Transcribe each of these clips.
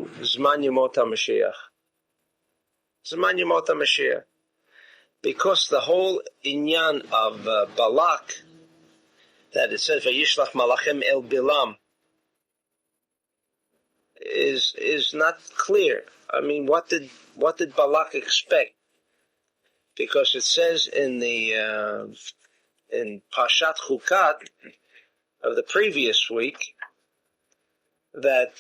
Zman Yemot HaMashiach. Zman Yemot HaMashiach. Because the whole inyan of Balak, that it says, Vayishlach Malachim El Bilam, is not clear. I mean, what did Balak expect? Because it says in Parshat Chukat of the previous week that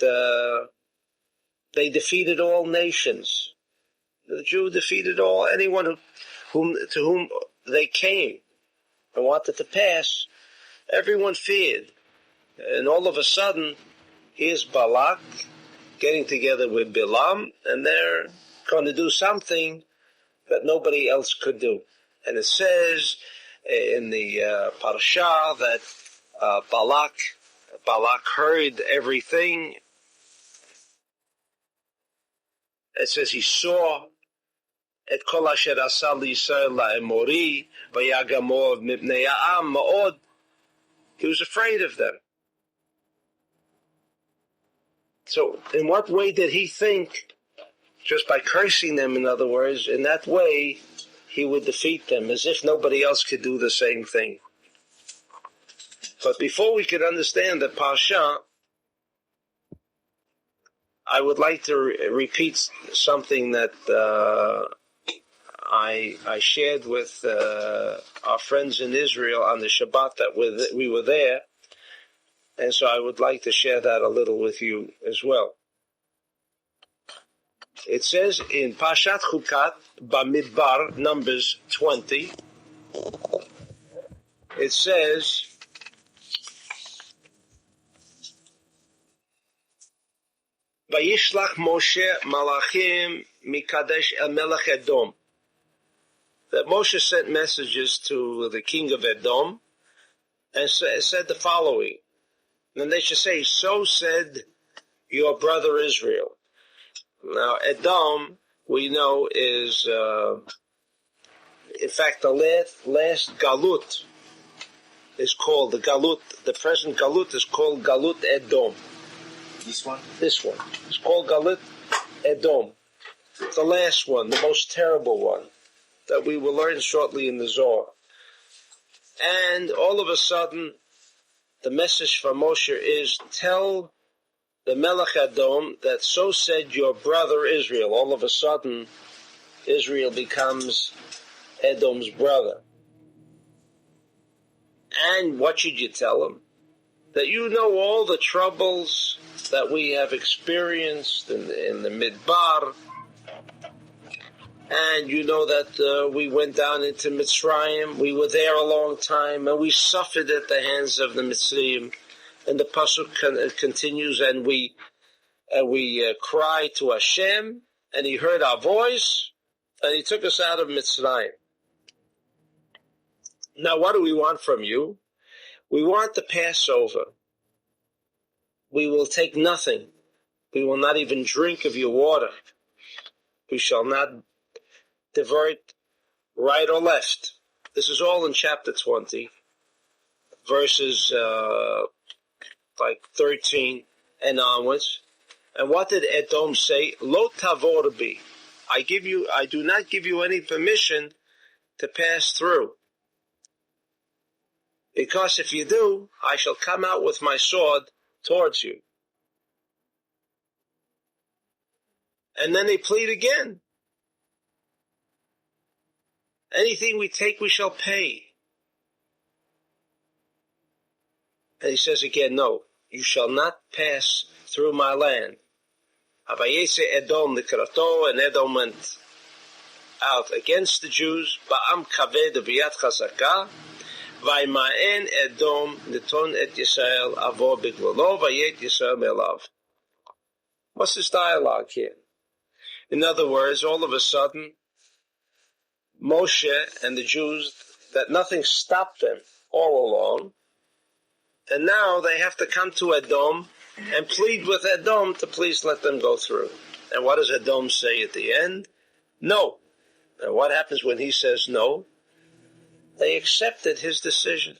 they defeated all nations. The Jew defeated anyone to whom they came and wanted to pass. Everyone feared. And all of a sudden, here's Balak getting together with Bilam, and they're going to do something that nobody else could do. And it says in the Parsha that Balak heard everything. It says he saw et kol asher asa liYisrael la'emori v'yagamor mipnei ha'am ma'od. He was afraid of them. So in what way did he think? Just by cursing them, in other words, in that way he would defeat them, as if nobody else could do the same thing. But before we could understand the Parsha, I would like to repeat something that I shared with our friends in Israel on the Shabbat that we were there, and so I would like to share that a little with you as well. It says in Parshat Chukat, Bamidbar, Numbers 20, it says, Vayishlach Moshe Malachim Mikadesh El Melech Edom. That Moshe sent messages to the king of Edom and said the following. And they should say, so said your brother Israel. Now, Edom, we know, is, in fact, the last Galut is called, the present Galut is called Galut Edom. This one? This one. It's called Galut Edom. It's the last one, the most terrible one, that we will learn shortly in the Zohar. And all of a sudden, the message from Moshe is, tell the Melech Edom that so said your brother Israel. All of a sudden, Israel becomes Edom's brother. And what should you tell him? That you know all the troubles that we have experienced in the Midbar, and you know that we went down into Mitzrayim. We were there a long time, and we suffered at the hands of the Mitzrayim. And the pasuk continues, and we cried to Hashem, and He heard our voice, and He took us out of Mitzrayim. Now, what do we want from you? We want the Passover. We will take nothing. We will not even drink of your water. We shall not divert right or left. This is all in chapter 20, verses 13 and onwards. And what did Edom say? Lo tavor bi. I do not give you any permission to pass through. Because if you do, I shall come out with my sword towards you. And then they plead again. Anything we take, we shall pay. And he says again, no, you shall not pass through my land. Avayese Edom likrato, and Edom went out against the Jews. Ba'am kaved v'yad chazaka. Vaymaen Edom neton et Yisrael avo bigvolo vayet Yisrael melav. What's this dialogue here? In other words, all of a sudden, Moshe and the Jews, that nothing stopped them all along, and now they have to come to Edom and plead with Edom to please let them go through. And what does Edom say at the end? No. And what happens when he says no? They accepted his decision.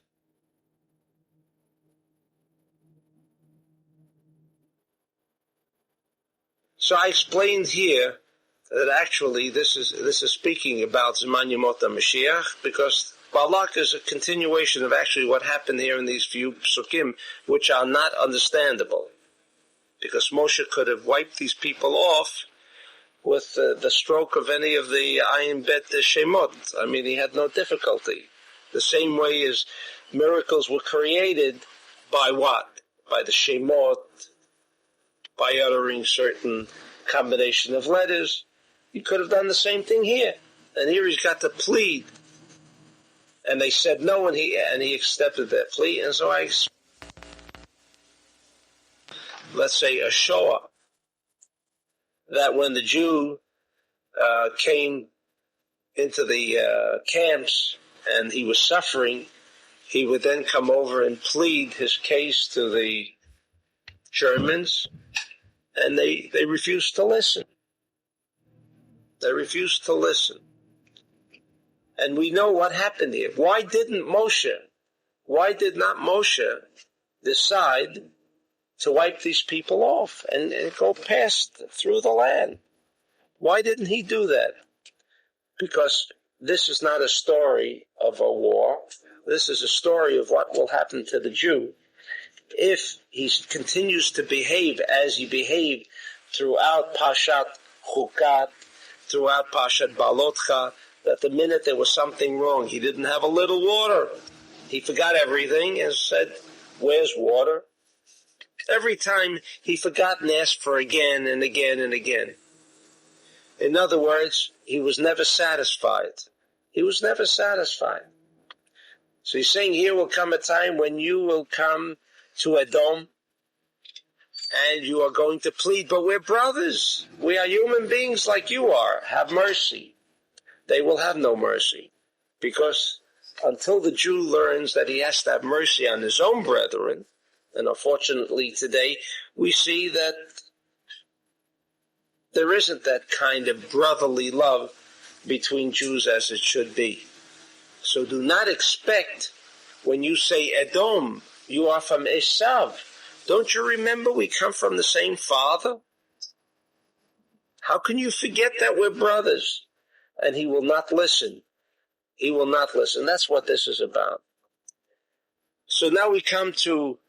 So I explained here that actually this is speaking about Zman Yemot HaMashiach, because Balak is a continuation of actually what happened here in these few psukim, which are not understandable. Because Moshe could have wiped these people off with the stroke of any of the Ayin Bet Shemot. I mean, he had no difficulty. The same way as miracles were created by what? By the Shemot, by uttering certain combination of letters. He could have done the same thing here. And here he's got to plead. And they said no, and he accepted that plea. And so let's say a Shoah, that when the Jew came into the camps and he was suffering, he would then come over and plead his case to the Germans, and they refused to listen. They refused to listen. And we know what happened here. Why did not Moshe decide to wipe these people off and go past through the land? Why didn't he do that? Because this is not a story of a war. This is a story of what will happen to the Jew if he continues to behave as he behaved throughout Parshat Chukat, throughout Parshat Balak, that the minute there was something wrong, he didn't have a little water. He forgot everything and said, "Where's water?" Every time he forgot and asked for again and again and again. In other words, he was never satisfied. He was never satisfied. So he's saying here will come a time when you will come to Edom and you are going to plead, but we're brothers. We are human beings like you are. Have mercy. They will have no mercy, because until the Jew learns that he has to have mercy on his own brethren, and unfortunately today we see that there isn't that kind of brotherly love between Jews as it should be. So do not expect, when you say Edom, you are from Esav. Don't you remember we come from the same father? How can you forget that we're brothers? And he will not listen. He will not listen. That's what this is about. So now we come to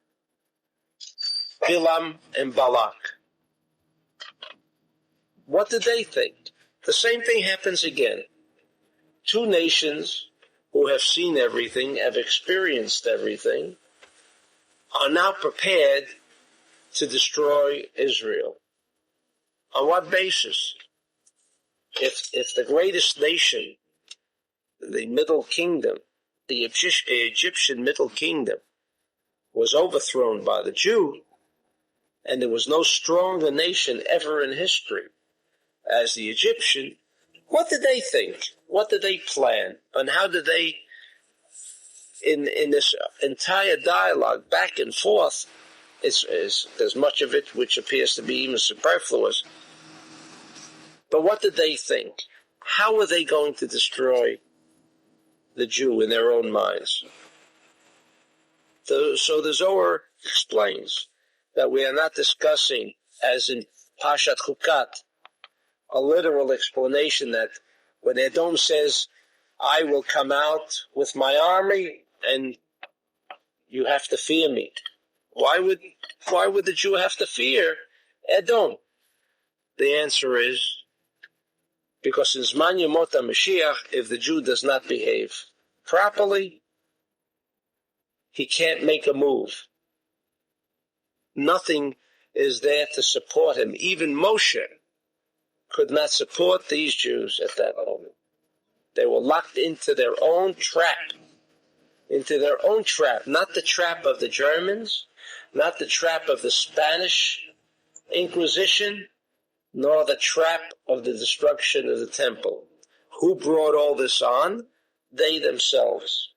Bilam and Balak. What did they think? The same thing happens again. Two nations who have seen everything, have experienced everything, are now prepared to destroy Israel. On what basis? If the greatest nation, the Middle Kingdom, the Egyptian Middle Kingdom, was overthrown by the Jew, and there was no stronger nation ever in history as the Egyptian, what did they think? What did they plan? And how did they, in this entire dialogue, back and forth, there's much of it which appears to be even superfluous. But what did they think? How were they going to destroy the Jew in their own minds? So the Zohar explains that we are not discussing, as in Parshat Chukat, a literal explanation that when Edom says, "I will come out with my army and you have to fear me." Why would the Jew have to fear Edom? The answer is because in Zman Yemot HaMashiach, if the Jew does not behave properly, he can't make a move. Nothing is there to support him. Even Moshe could not support these Jews at that moment. They were locked into their own trap. Not the trap of the Germans, not the trap of the Spanish Inquisition, nor the trap of the destruction of the temple. Who brought all this on? They themselves.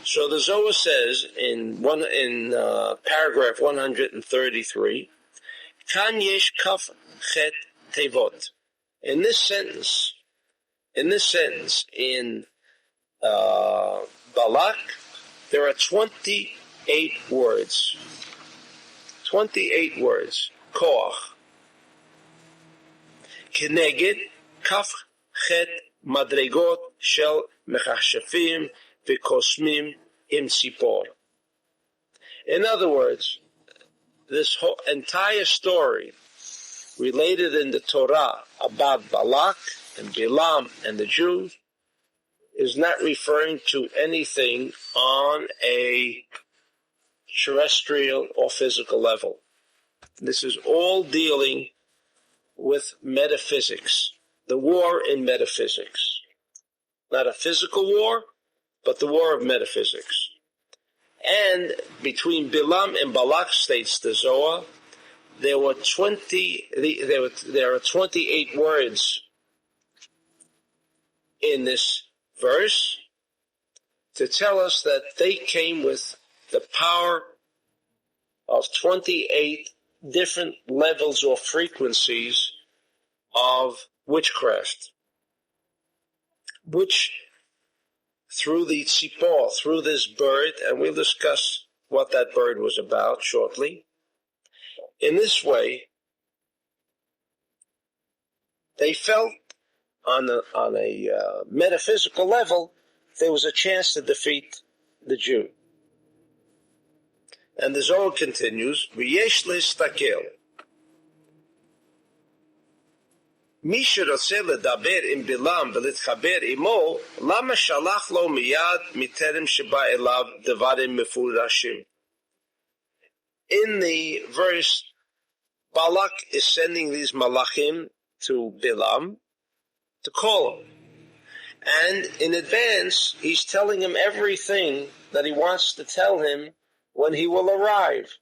So the Zohar says in paragraph 133, Kan yesh kaf chet tevot. In this sentence, in Balak, there are 28 words. 28 words. Koach. Keneged kaf chet madregot shel mechashafim v'kosmim im tzipor. In other words, this whole entire story related in the Torah about Balak and Bilam and the Jews is not referring to anything on a terrestrial or physical level. This is all dealing with metaphysics, the war in metaphysics. Not a physical war, but the war of metaphysics. And between Bilam and Balak, states the Zohar, there are 28 words in this verse to tell us that they came with the power of 28 different levels or frequencies of witchcraft, which through the tzipor, through this bird, and we'll discuss what that bird was about shortly. In this way, they felt on a metaphysical level there was a chance to defeat the Jew. And the Zohar continues, V'yesh le'stakel. מי שרוצה לדבר עם בלעם ולהתחבר עמו, למה שלח לו מיד מטרם שבא אליו דברים מפורשים? In the verse, Balak is sending these malachim to Bilam to call him. And in advance, he's telling him everything that he wants to tell him when he will arrive.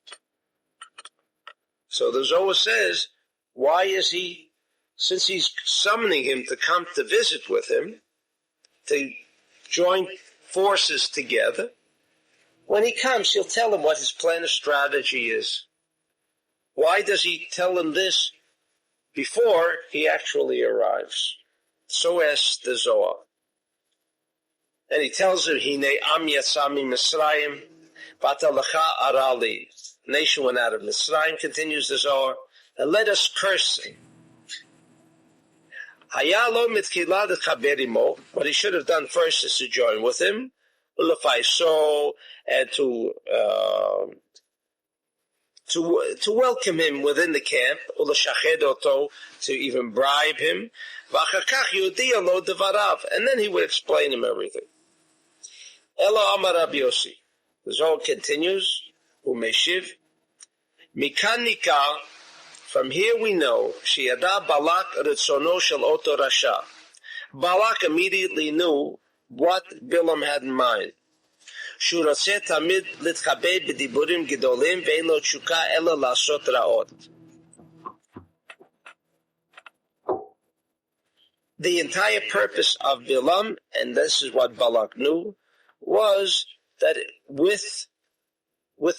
So the Zohar says, why is he, since he's summoning him to come to visit with him, to join forces together, when he comes, he'll tell him what his plan of strategy is. Why does he tell him this before he actually arrives? So asks the Zohar. And he tells him, Hine am yatzami Mitzrayim, v'ata lecha arali. Nation went out of Mitzrayim, continues the Zohar, and let us curse him. Haya lo mitkila d'chaber imo. What he should have done first is to join with him, ulefaiso, and to welcome him within the camp, uleshached oto, to even bribe him, v'achakach yudiya lo devarav, and then he would explain him everything. Elo amar Rabbi Yossi. The Zohar continues, umeshiv, mikan nikah. From here we know, Sheyada Balak Ritzono Shel Oto Rasha. Balak immediately knew what Bilam had in mind. Shu Rotzeh Tamid Litchabed B'diburim Gedolim Ve'en Lo Tshukah Ela Lasot Ra'ot. The entire purpose of Bilam, and this is what Balak knew, was that with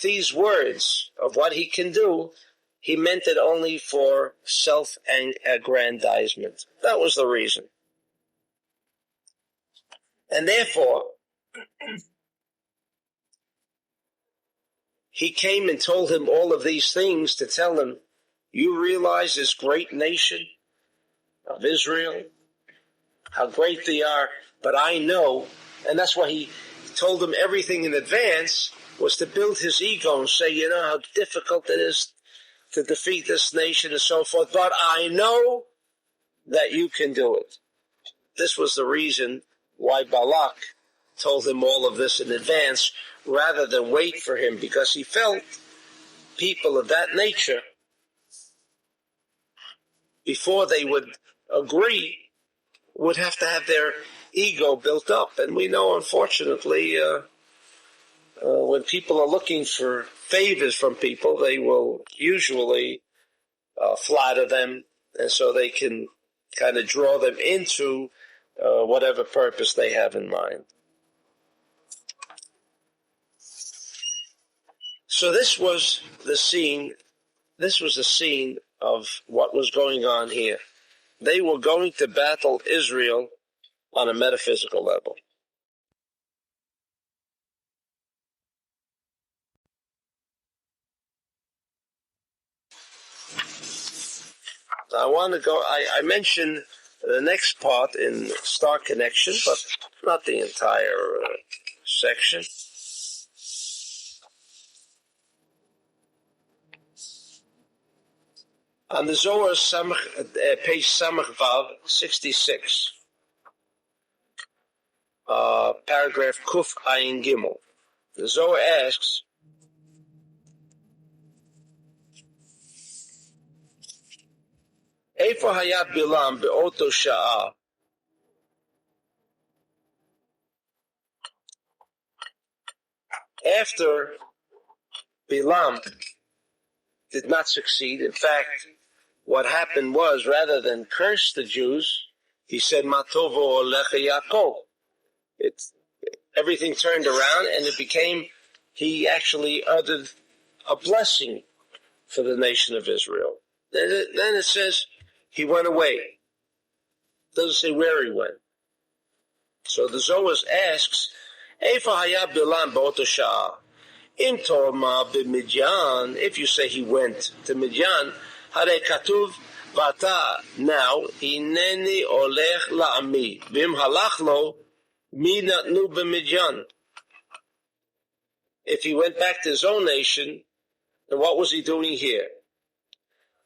these words of what he can do, he meant it only for self-aggrandizement. That was the reason. And therefore, he came and told him all of these things to tell him, you realize this great nation of Israel, how great they are, but I know, and that's why he told him everything in advance, was to build his ego and say, you know how difficult it is to defeat this nation and so forth, but I know that you can do it. This was the reason why Balak told him all of this in advance rather than wait for him, because he felt people of that nature, before they would agree, would have to have their ego built up. And we know, unfortunately, when people are looking for favors from people, they will usually flatter them, and so they can kind of draw them into whatever purpose they have in mind. So this was the scene. This was the scene of what was going on here. They were going to battle Israel on a metaphysical level. I want to go, I mentioned the next part in Star Connection, but not the entire section. On the Zohar, page Samach Vav, 66, paragraph Kuf Ayin Gimel. The Zohar asks, Eifo hayat Bilam be'oto sha'a. After Bilam did not succeed, in fact, what happened was, rather than curse the Jews, he said, Matovo Olecha Yaakov. Everything turned around, and it became, he actually uttered a blessing for the nation of Israel. Then it says, he went away. It doesn't say where he went. So the Zohar asks, Eifa haya Bilam ba'oto sha'a. In Torah b'Midyan, if you say he went to Midyan, hare katuv v'ata, now, hineni olech la'ami, v'im halach lo, mi natnu b'Midyan. If he went back to his own nation, then what was he doing here?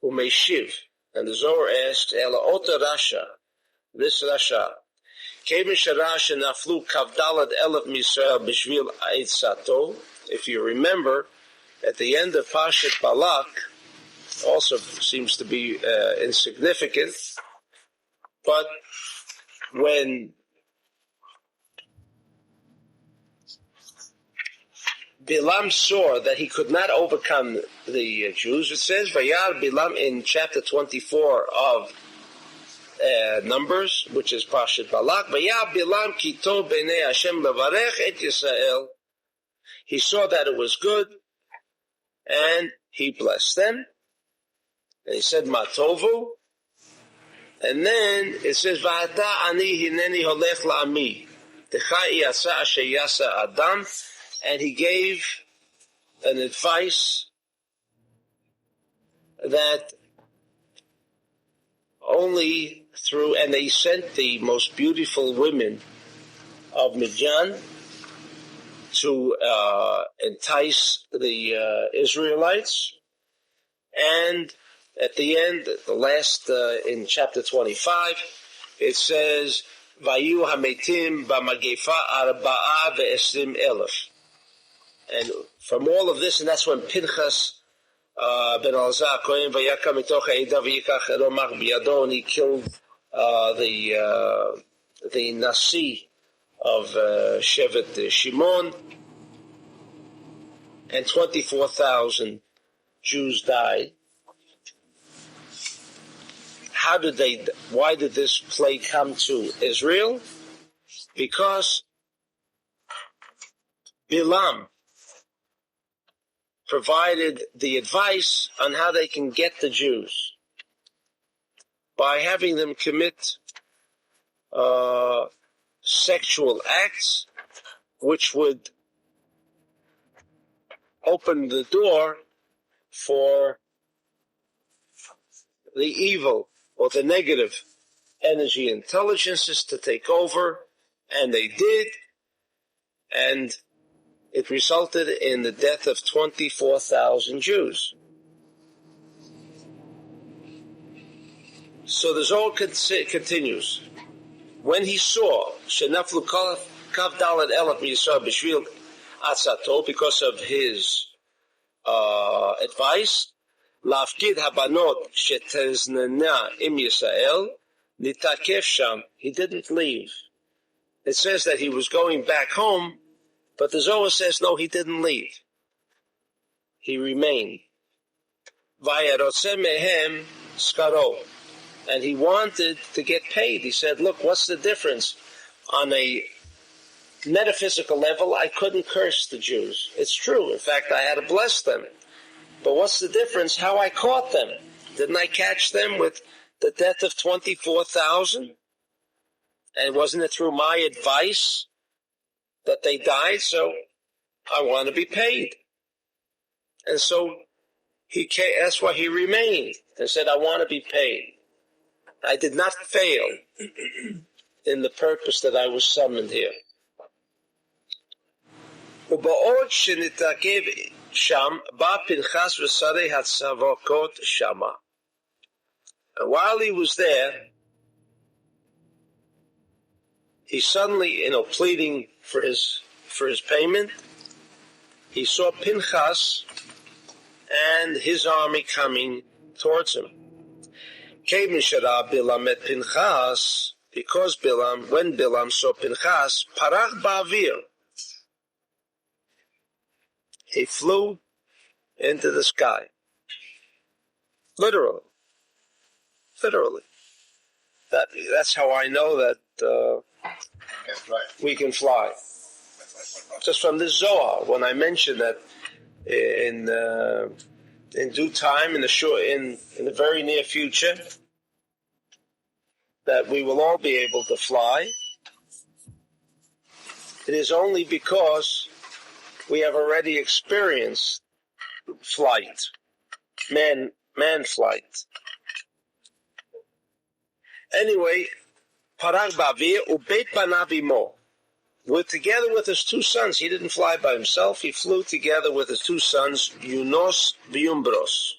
Umeshiv. And the Zohar asks, Ela ota rasha, this rasha, Kevin Sharash and Aflu Kavdalad Elef Misrael Bishvil Aitzato. If you remember, at the end of Parshat Balak, also seems to be insignificant, but when Bilam saw that he could not overcome the Jews, it says, Vayar Bilam in chapter 24 of Numbers, which is Parshat Balak, Vayar Bilam Kito B'nei Hashem Levarech Et Yisrael. He saw that it was good, and he blessed them. And he said, Matovu. And then it says, V'ata ani hineni holech la'ami. Techai yasa asher yasa adam. And he gave an advice that only through, and they sent the most beautiful women of Midian to entice the Israelites. And at the end, the last, in chapter 25, it says, Vayu hametim b'magefa arba'a ve'esrim elef. And from all of this, and that's when Pinchas ben Elazar Kohen vayaka mitoch ha'eda v'yikach eromach biyado, and he killed the Nasi of Shevet Shimon, and 24,000 Jews died. Why did this plague come to Israel? Because Bilam provided the advice on how they can get the Jews by having them commit sexual acts which would open the door for the evil or the negative energy intelligences to take over, and they did, and it resulted in the death of 24,000 Jews. So the Zohar continues. When he saw Shenaflu Kav Dalet Elef Yisrael B'Shvil Atzato, because of his advice, Lafkid Habanot Sheteznena Im Yisrael Nitakef Sham, he didn't leave. It says that he was going back home, but the Zohar says no, he didn't leave. He remained. Vayarotze mehem skaro, and he wanted to get paid. He said, look, what's the difference? On a metaphysical level, I couldn't curse the Jews. It's true. In fact, I had to bless them. But what's the difference? How I caught them. Didn't I catch them with the death of 24,000? And wasn't it through my advice that they died? So I want to be paid. And so that's why he remained and said, I want to be paid. I did not fail in the purpose that I was summoned here. ובעוד שנתעכב שם, בא פנחס ושרי הצווקות שמה. And while he was there, he suddenly, pleading for his payment, he saw Pinchas and his army coming towards him. Kevin Shara Bilam met Pinchas, because when Bilam saw Pinchas, parach ba'avir, he flew into the sky. Literally. That's how I know that we can fly. Just from this Zohar, when I mentioned that in due time, in the very near future, that we will all be able to fly, it is only because we have already experienced flight, man flight. Anyway, Parag Bavir Ubeit Banavimo, together with his two sons. He didn't fly by himself. He flew together with his two sons, Yunos Viumbros.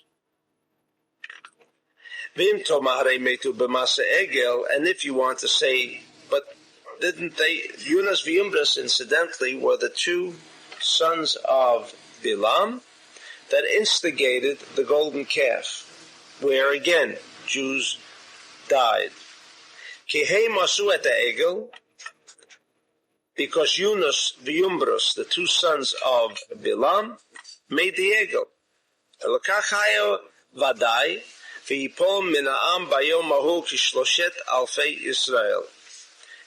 Vim Tomare Metu B'Masa Egel, and if you want to say, but didn't they, Yunos Viumbros, incidentally, were the two sons of Bilam that instigated the golden calf, where again, Jews died. Kihei Masu et Egel, because Yunus Viumbros, the two sons of Bilam, made the Egel. Elakachayo Vadai, V'yipol Mina'am Bayom Mahu Kishloshet Alfei Yisrael.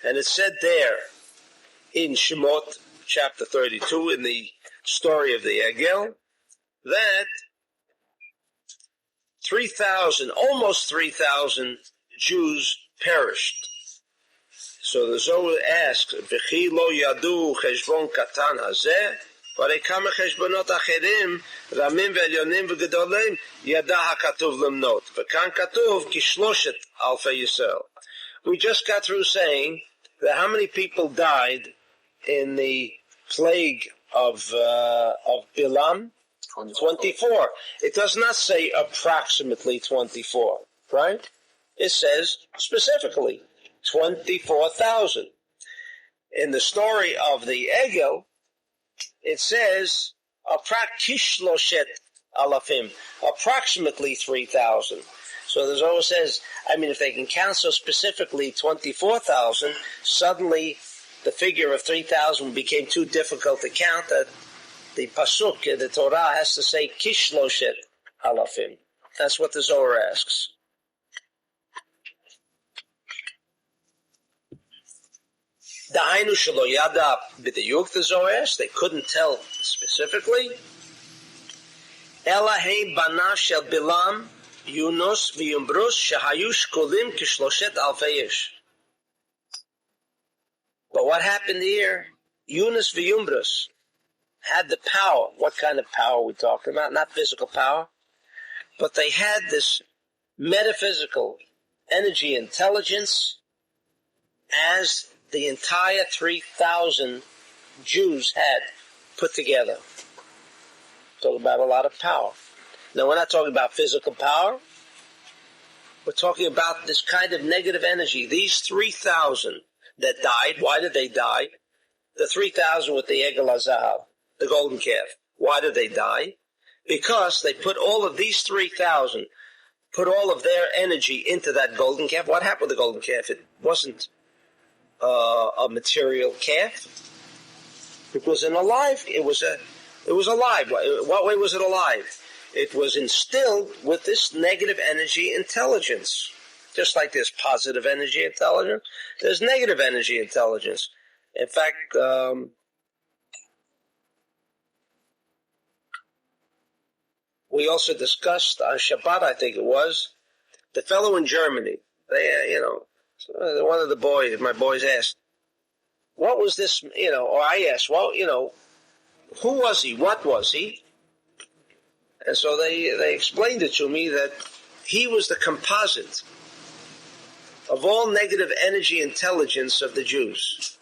And it said there in Shemot, chapter 32, in the story of the Egel, that almost 3,000 Jews perished. So the Zohar asks, "V'chi lo yadu cheshbon katan hazeh, v'arei kama cheshbonot acherim, ramim ve'elyonim v'gedolim, yada hakatuv lemnot. V'kan katuv kishloshet alfei Yisrael." We just got through saying that how many people died in the plague of Bilam? 24. It does not say approximately 24, right? It says specifically 24,000. In the story of the Egel, it says kishloshet alafim, approximately 3,000. So the Zohar says, if they can count so specifically 24,000, suddenly the figure of 3,000 became too difficult to count, that the pasuk in the Torah has to say kishloshet alafim. That's what the Zohar asks. Dahainu shelo yada b'diyuk, the Zohar asks, they couldn't tell specifically. Ela hein banav shel Bilam, Yunus v'Yumbrus, shehayu shkolim kishloshet alfei ish. But what happened here? Yunus v'Yumbrus had the power. What kind of power are we talking about? Not physical power. But they had this metaphysical energy intelligence as the entire 3,000 Jews had put together. Talking about a lot of power. Now, we're not talking about physical power. We're talking about this kind of negative energy. These 3,000 that died, why did they die? The 3,000 with the Egel HaZahav, the golden calf. Why did they die? Because they put all of these 3,000, put all of their energy into that golden calf. What happened with the golden calf? It wasn't a material calf. It was alive. It was alive. What way was it alive? It was instilled with this negative energy intelligence. Just like there's positive energy intelligence, there's negative energy intelligence. In fact, we also discussed on Shabbat, I think it was, the fellow in Germany. They, one of the boys, my boys asked, what was this, or I asked, who was he? What was he? And so they explained it to me that he was the composite of all negative energy intelligence of the Jews.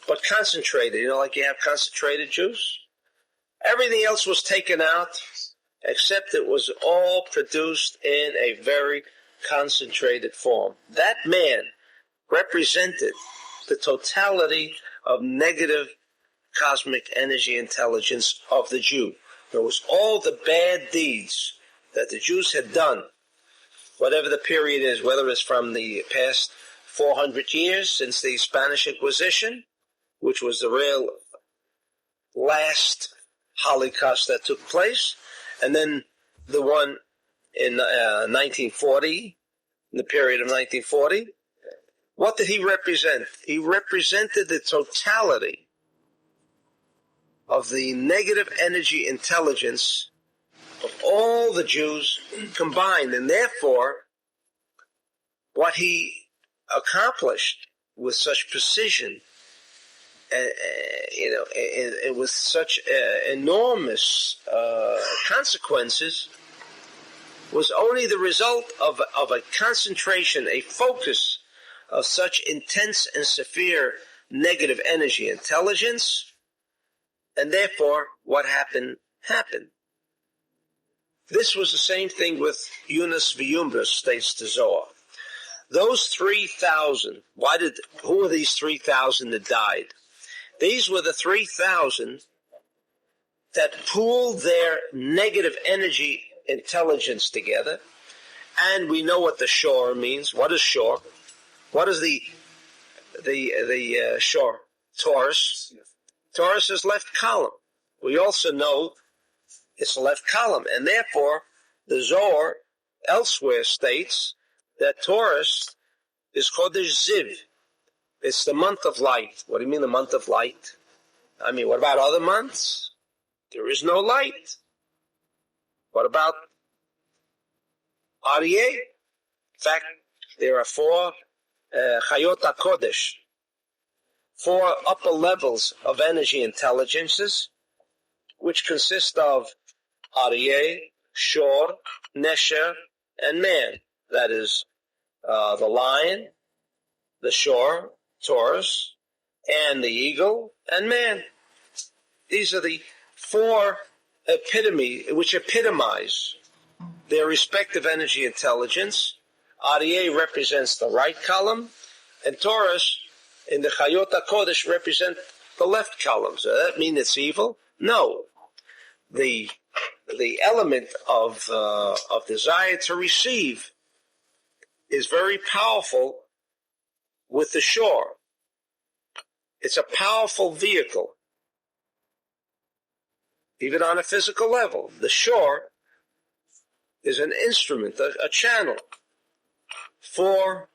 But concentrated, like you have concentrated juice. Everything else was taken out, except it was all produced in a very concentrated form. That man represented the totality of negative cosmic energy intelligence of the Jew. It was all the bad deeds that the Jews had done, whatever the period is, whether it's from the past 400 years since the Spanish Inquisition, which was the real last Holocaust that took place, and then the one in 1940, in the period of 1940. What did he represent? He represented the totality of the negative energy intelligence of all the Jews combined, and therefore what he accomplished with such precision, and with such enormous consequences, was only the result of a concentration, a focus of such intense and severe negative energy intelligence, and therefore what happened. This was the same thing with Yunus V'Yumbras, states the Zohar. Those 3,000, who were these 3,000 that died? These were the 3,000 that pooled their negative energy intelligence together, and we know what the shore means. What is shore? What is the shore? Taurus. Taurus is left column. We also know it's left column, and therefore the Zohar elsewhere states that Taurus is Chodesh Ziv. It's the month of light. What do you mean the month of light? I mean, what about other months? There is no light. What about Aryeh? In fact, there are 4 Chayot HaKodesh, 4 upper levels of energy intelligences, which consist of Aryeh, Shor, Nesher, and Man. That is the lion, the Shor, Taurus, and the eagle, and Man. These are the 4 which epitomize their respective energy intelligence. Aryeh represents the right column, and Taurus in the Chayot HaKodesh represent the left column. So does that mean it's evil? No. The element of desire to receive is very powerful with the shore. It's a powerful vehicle, even on a physical level. The shore is an instrument, a channel for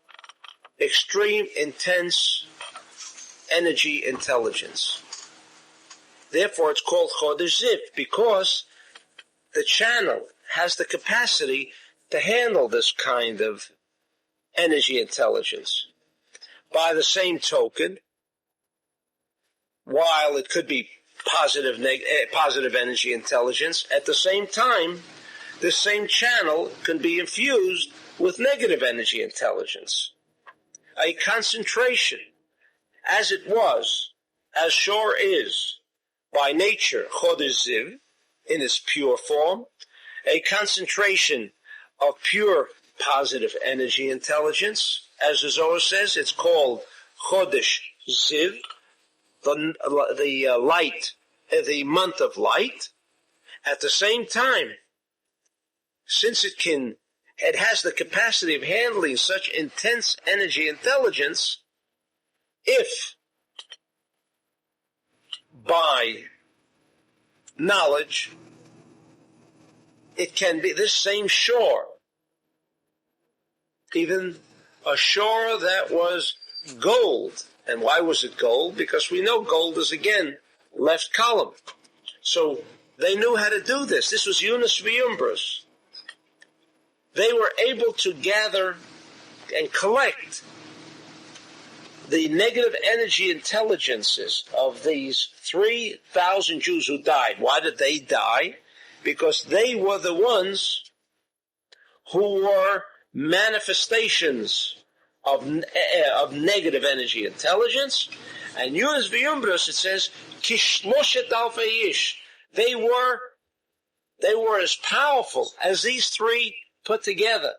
extreme, intense energy intelligence. Therefore, it's called Chodesh Ziv, because the channel has the capacity to handle this kind of energy intelligence. By the same token, while it could be positive energy intelligence, at the same time, this same channel can be infused with negative energy intelligence. A concentration, as Shor is, by nature, Chodesh Ziv, in its pure form, a concentration of pure positive energy intelligence. As the Zohar says, it's called Chodesh Ziv, the light, the month of light. At the same time, since it has the capacity of handling such intense energy intelligence, if by knowledge it can be this same shore, even a shore that was gold. And why was it gold? Because we know gold is, again, left column. So they knew how to do this. This was Yunus V'Yumbras. They were able to gather and collect the negative energy intelligences of these 3,000 Jews who died. Why did they die? Because they were the ones who were manifestations of negative energy intelligence. And Yunus v'Yumbrus, it says, Kishloshet alfei ish. They were as powerful as these three put together.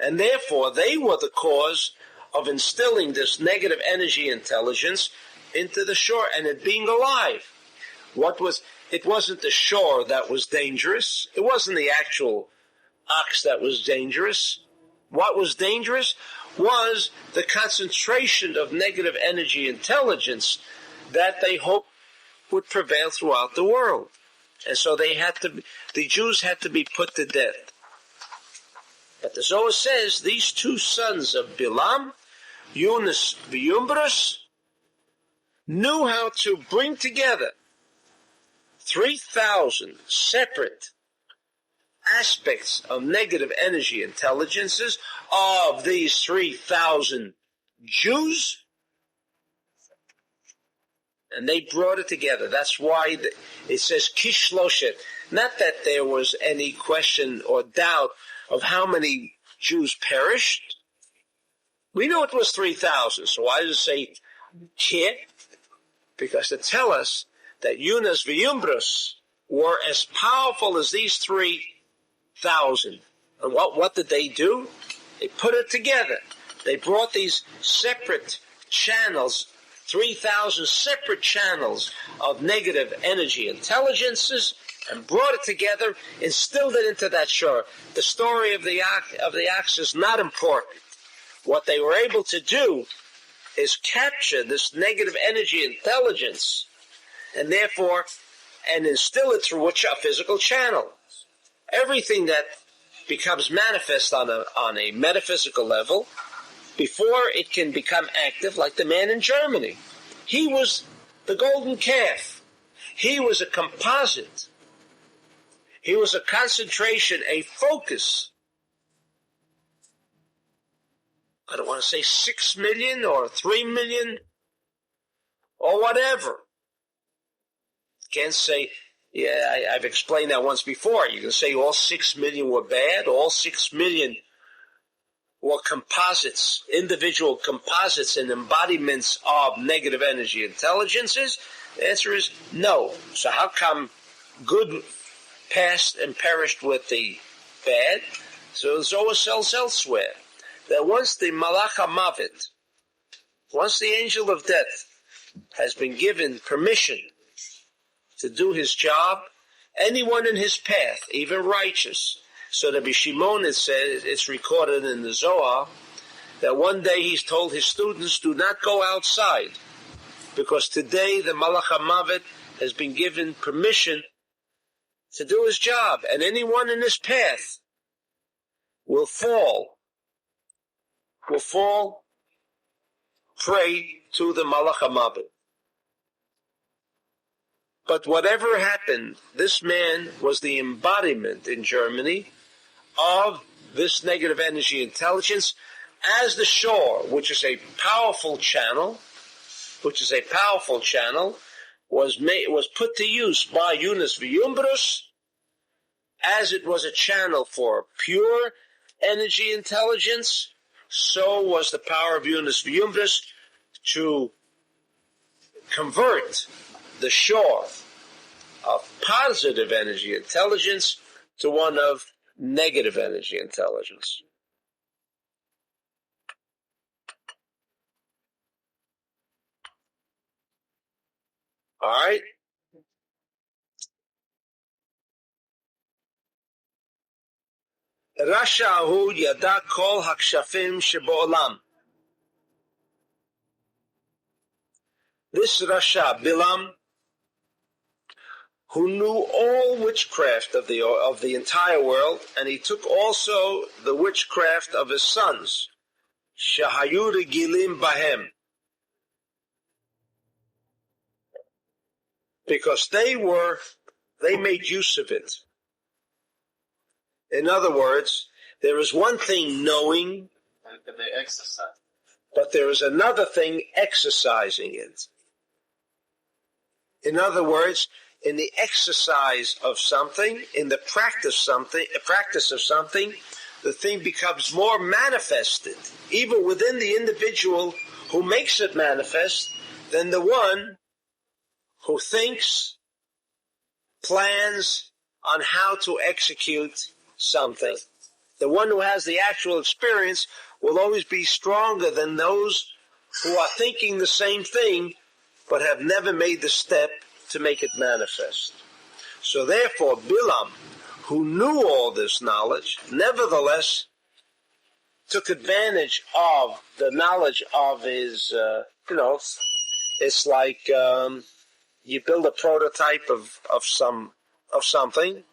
And therefore, they were the cause of instilling this negative energy intelligence into the shore and it being alive. It wasn't the shore that was dangerous. It wasn't the actual ox that was dangerous. What was dangerous was the concentration of negative energy intelligence that they hoped would prevail throughout the world. And so the Jews had to be put to death. But the Zohar says these two sons of Bilam, Yunus v'Yumbrus, knew how to bring together 3,000 separate aspects of negative energy intelligences of these 3,000 Jews, and they brought it together. That's why it says Kishloshet. Not that there was any question or doubt of how many Jews perished. We know it was 3,000, so why does it say Kit? Because to tell us that Yunus v'Yumbrus were as powerful as these 3,000. And what did they do? They put it together. They brought these separate channels, 3,000 separate channels of negative energy intelligences, and brought it together, instilled it into that shore. The story of the ox is not important. What they were able to do is capture this negative energy intelligence and therefore instill it through a physical channel. Everything that becomes manifest on a metaphysical level, before it can become active, like the man in Germany. He was the golden calf. He was a composite. He was a concentration, a focus. I don't want to say 6 million or 3 million or whatever. Can't say, I've explained that once before. You can say all 6 million were bad, all 6 million were composites, individual composites and embodiments of negative energy intelligences. The answer is no. So how come good passed and perished with the bad? So Zohar says elsewhere that once the Malach HaMavet, once the angel of death has been given permission to do his job, anyone in his path, even righteous. So the Bishimon, it says, it's recorded in the Zohar, that one day he's told his students, do not go outside, because today the Malach HaMavet has been given permission to do his job, and anyone in his path will fall prey to the Malach HaMavet. But whatever happened, this man was the embodiment in Germany of this negative energy intelligence as the shore, which is a powerful channel, was put to use by Yunus v'Yumbrus as it was a channel for pure energy intelligence. So was the power of Yunus v'Yumbrus to convert the shore of positive energy intelligence to one of negative energy intelligence. All right? Rashahu yada kol hakshafim sheba'olam. This Rasha, Bilam, who knew all witchcraft of the entire world, and he took also the witchcraft of his sons, Shahayu Regilim Bahem, because they made use of it. In other words, there is one thing knowing, and they exercise, but there is another thing exercising it. In other words, in the exercise of something, in the practice of something, the thing becomes more manifested, even within the individual who makes it manifest, than the one who thinks, plans on how to execute something. The one who has the actual experience will always be stronger than those who are thinking the same thing but have never made the step to make it manifest. So therefore, Bilam, who knew all this knowledge, nevertheless took advantage of the knowledge of his, it's like you build a prototype of something,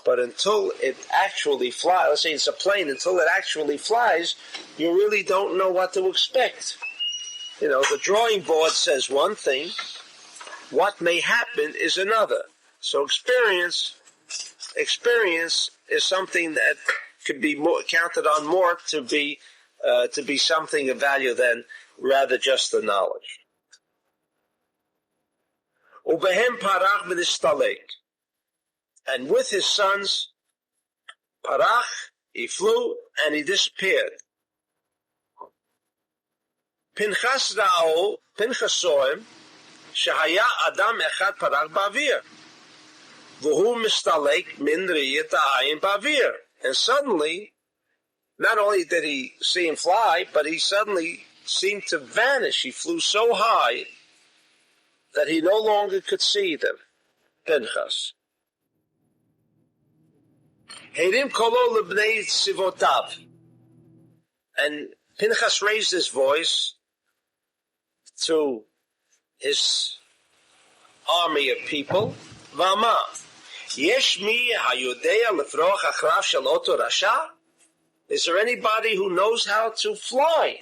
but until it actually flies, let's say it's a plane, until it actually flies, you really don't know what to expect. The drawing board says one thing, what may happen is another. So experience is something that could be more counted on more to be something of value than rather just the knowledge. Ubehem parach v'nistalek, and with his sons, parach, he flew and he disappeared. Pinchas saw him, shehaya adam echad parach ba'avir, v'hu mistalek min riyat ha'ayin ba'avir. And suddenly, not only did he see him fly, but he suddenly seemed to vanish. He flew so high that he no longer could see them. Pinchas. Heirim kolo lebnei sivotav. And Pinchas raised his voice to his army of people. Vama. Yesh mi hayodea lefroch achrav shel oto rasha? Is there anybody who knows how to fly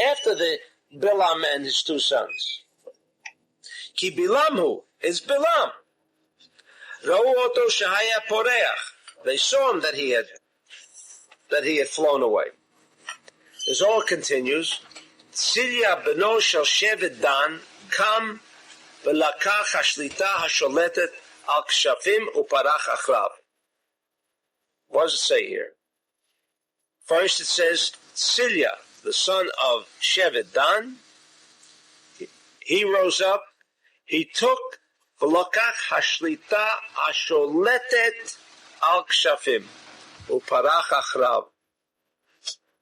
after the Bilam and his two sons? Ki Bilamhu is Bilam. Ra'u oto shehaya poreach. They saw him that he had flown away. The Zohar continues, Tzilya beno shel shevet Dan kam v'lakach hashlita hasholetet al kshafim uparach achrav. What does it say here? First it says, Tzilya, the son of Shevet Dan, he rose up, he took v'lakach hashlita hasholetet al kshafim uparach achrav.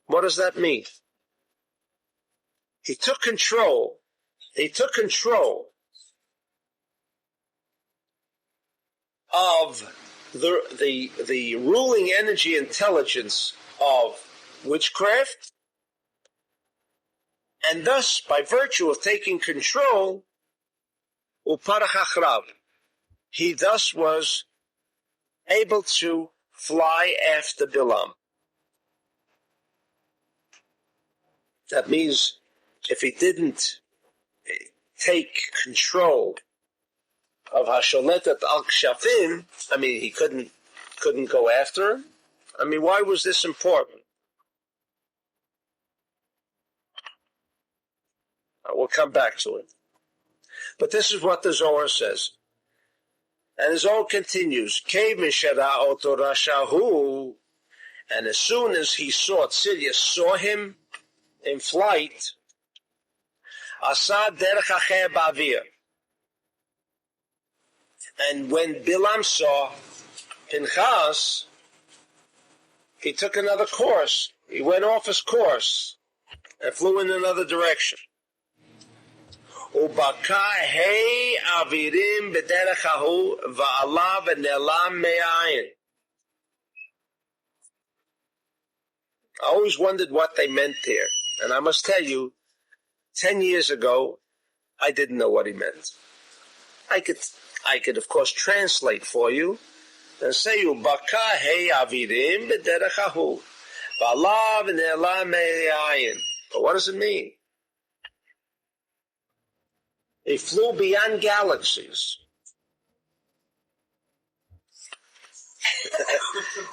What does that mean? He took control of the ruling energy intelligence of witchcraft, and thus, by virtue of taking control, uparach achrav, he thus was able to fly after Bilam. That means if he didn't take control of Hasholetet al Kshafim, he couldn't go after him. Why was this important? We'll come back to it. But this is what the Zohar says. And the Zohar continues, Kev mishara oto rashahu, and as soon as he saw, Tzilya saw him in flight, Asad derech acher ba'avir. And when Bilam saw Pinchas, he took another course. He went off his course and flew in another direction. Ubaka hey avirim b'derech hahu va'ala v'nelam me'ayin. I always wondered what they meant here. And I must tell you, 10 years ago, I didn't know what he meant. I could of course translate for you and say, Ubaka hey avirim b'derech hahu va'ala v'nelam me'ayin. But what does it mean? He flew beyond galaxies.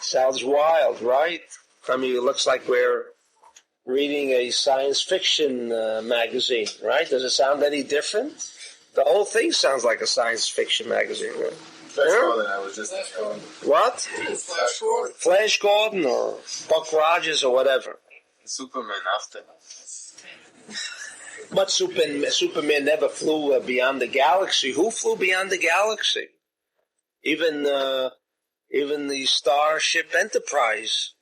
Sounds wild, right? It looks like we're reading a science fiction magazine, right? Does it sound any different? The whole thing sounds like a science fiction magazine, right? I was just what? Flash Gordon or Buck Rogers or whatever. Superman after. But Superman never flew beyond the galaxy. Who flew beyond the galaxy? Even the Starship Enterprise,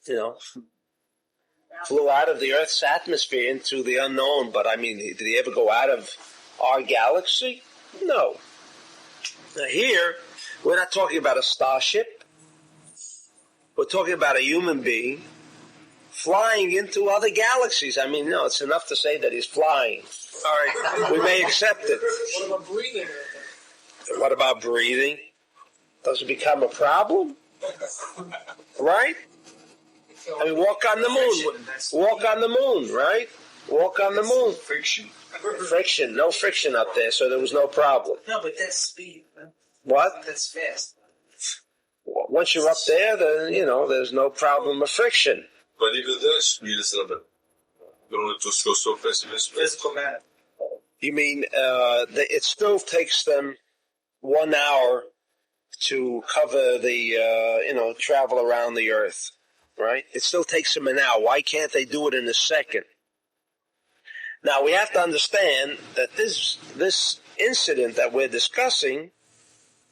flew out of the Earth's atmosphere into the unknown. But I mean, did he ever go out of our galaxy? No. Now here, we're not talking about a starship. We're talking about a human being flying into other galaxies. I mean, no, it's enough to say that he's flying. All right, we may accept it. What about breathing? What about breathing? Does it become a problem? Right? I mean, walk on the moon. Walk on the moon, right? Walk on the moon. Friction. Friction. No friction up there, so there was no problem. No, but that's speed, man. What? That's fast. Once you're up there, then, there's no problem of friction. But even the speed is a little bit. You don't want to just go so fast. Physical matter. You mean it still takes them 1 hour to cover the, travel around the Earth, right? It still takes them an hour. Why can't they do it in a second? Now, we have to understand that this incident that we're discussing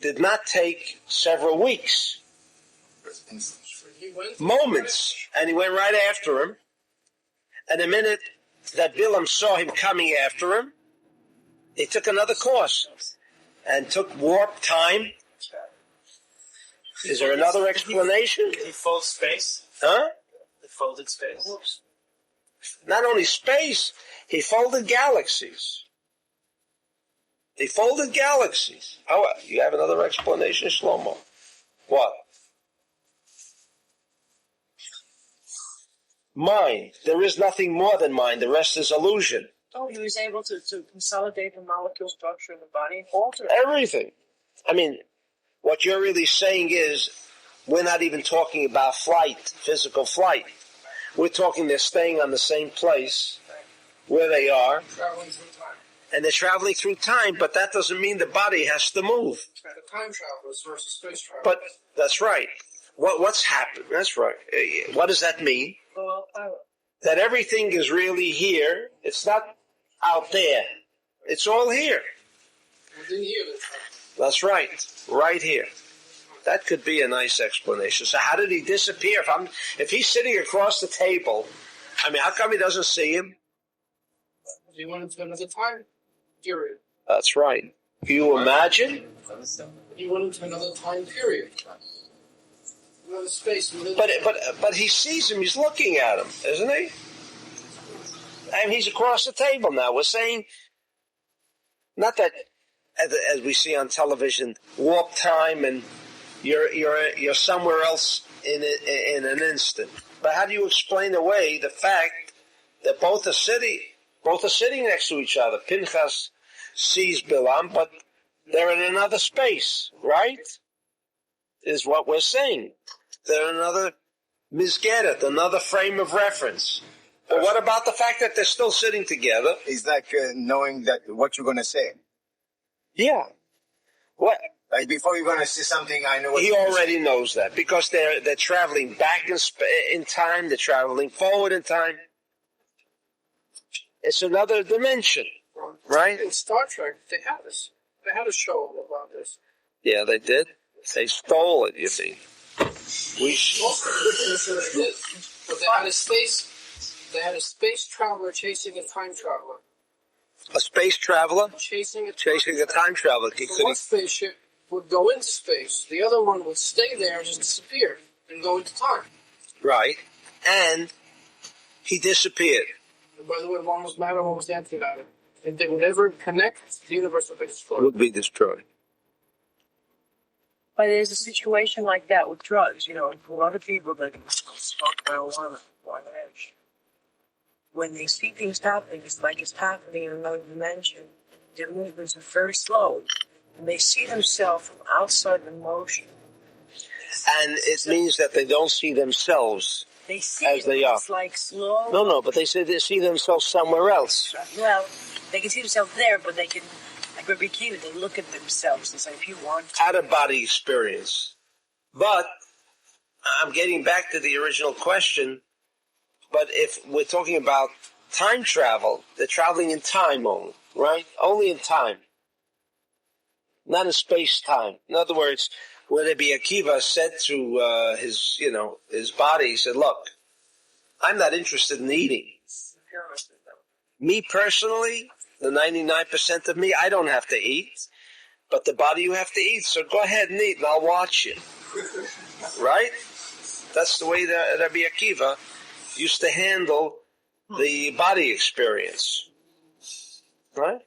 did not take several weeks. Moments. And he went right after him. And the minute that Bilam saw him coming after him, he took another course and took warp time. Is there another explanation? He folds space. Huh? He folded space. Whoops. Not only space, he folded galaxies. He folded galaxies. Oh, you have another explanation, Shlomo? What? Mind. There is nothing more than mind. The rest is illusion. Oh, he was able to consolidate the molecule structure in the body and alter it. Everything. I mean, what you're really saying is we're not even talking about flight, physical flight. We're talking they're staying on the same place where they are. Traveling through time. And they're traveling through time, but that doesn't mean the body has to move. The time travelers versus space travelers. But that's right. What's happened? That's right. What does that mean? That everything is really here. It's not out there. It's all here. Within here. That's right. Right here. That could be a nice explanation. So how did he disappear? If he's sitting across the table, I mean, how come he doesn't see him? He went into another time period. That's right. Can you imagine? He went into another time period. Another space. But he sees him. He's looking at him, isn't he? And he's across the table now. We're saying, not that, as we see on television, warp time and you're somewhere else in an instant. But how do you explain away the fact that both are sitting next to each other? Pinchas sees Bilam, but they're in another space, right? Is what we're saying. They're in another misgeret, another frame of reference. But what about the fact that they're still sitting together? It's like knowing that what you're going to say. Yeah. What? Like before you're going to say something, I know what he you're already knows that because they're traveling back in time. They're traveling forward in time. It's another dimension, right? In Star Trek, they had a show about this. Yeah, they did. They stole it, you see. But they had a space traveler chasing a time traveler. A space traveler? Chasing a time traveler. One spaceship would go into space. The other one would stay there and just disappear and go into time. Right. And he disappeared. And by the way, one was matter, one was antimatter. If they would ever connect, the universe would be destroyed. Would be destroyed. But there's a situation like that with drugs, a lot of people that smoke marijuana on edge. When they see things happening, it's like it's happening in another dimension. Their movements are very slow. And they see themselves from outside the motion. And it means that they don't see themselves they see as they are. It's like slow. No, but they say they see themselves somewhere else. Well, they can see themselves there, but they can Like Rabbi Akiva, they look at themselves and say, if you want to. Out-of-body experience. But I'm getting back to the original question. But if we're talking about time travel, they're traveling in time only, right? Only in time. Not in space-time. In other words, when Rabbi Akiva said to his body, he said, look, I'm not interested in eating. Me personally, the 99% of me, I don't have to eat. But the body you have to eat, so go ahead and eat and I'll watch you. Right? That's the way that Rabbi Akiva used to handle the body experience. Right?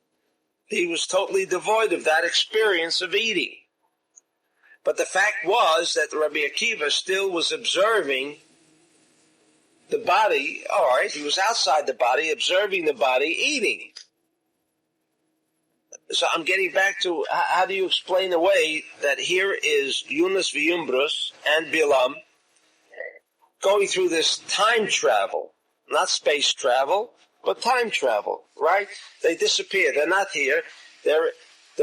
He was totally devoid of that experience of eating. But the fact was that Rabbi Akiva still was observing the body. All right, he was outside the body, observing the body, eating. So I'm getting back to how do you explain away that here is Yunus V'Yumbrus and Bilam going through this time travel, not space travel, but time travel, right? They disappear. They're not here. They're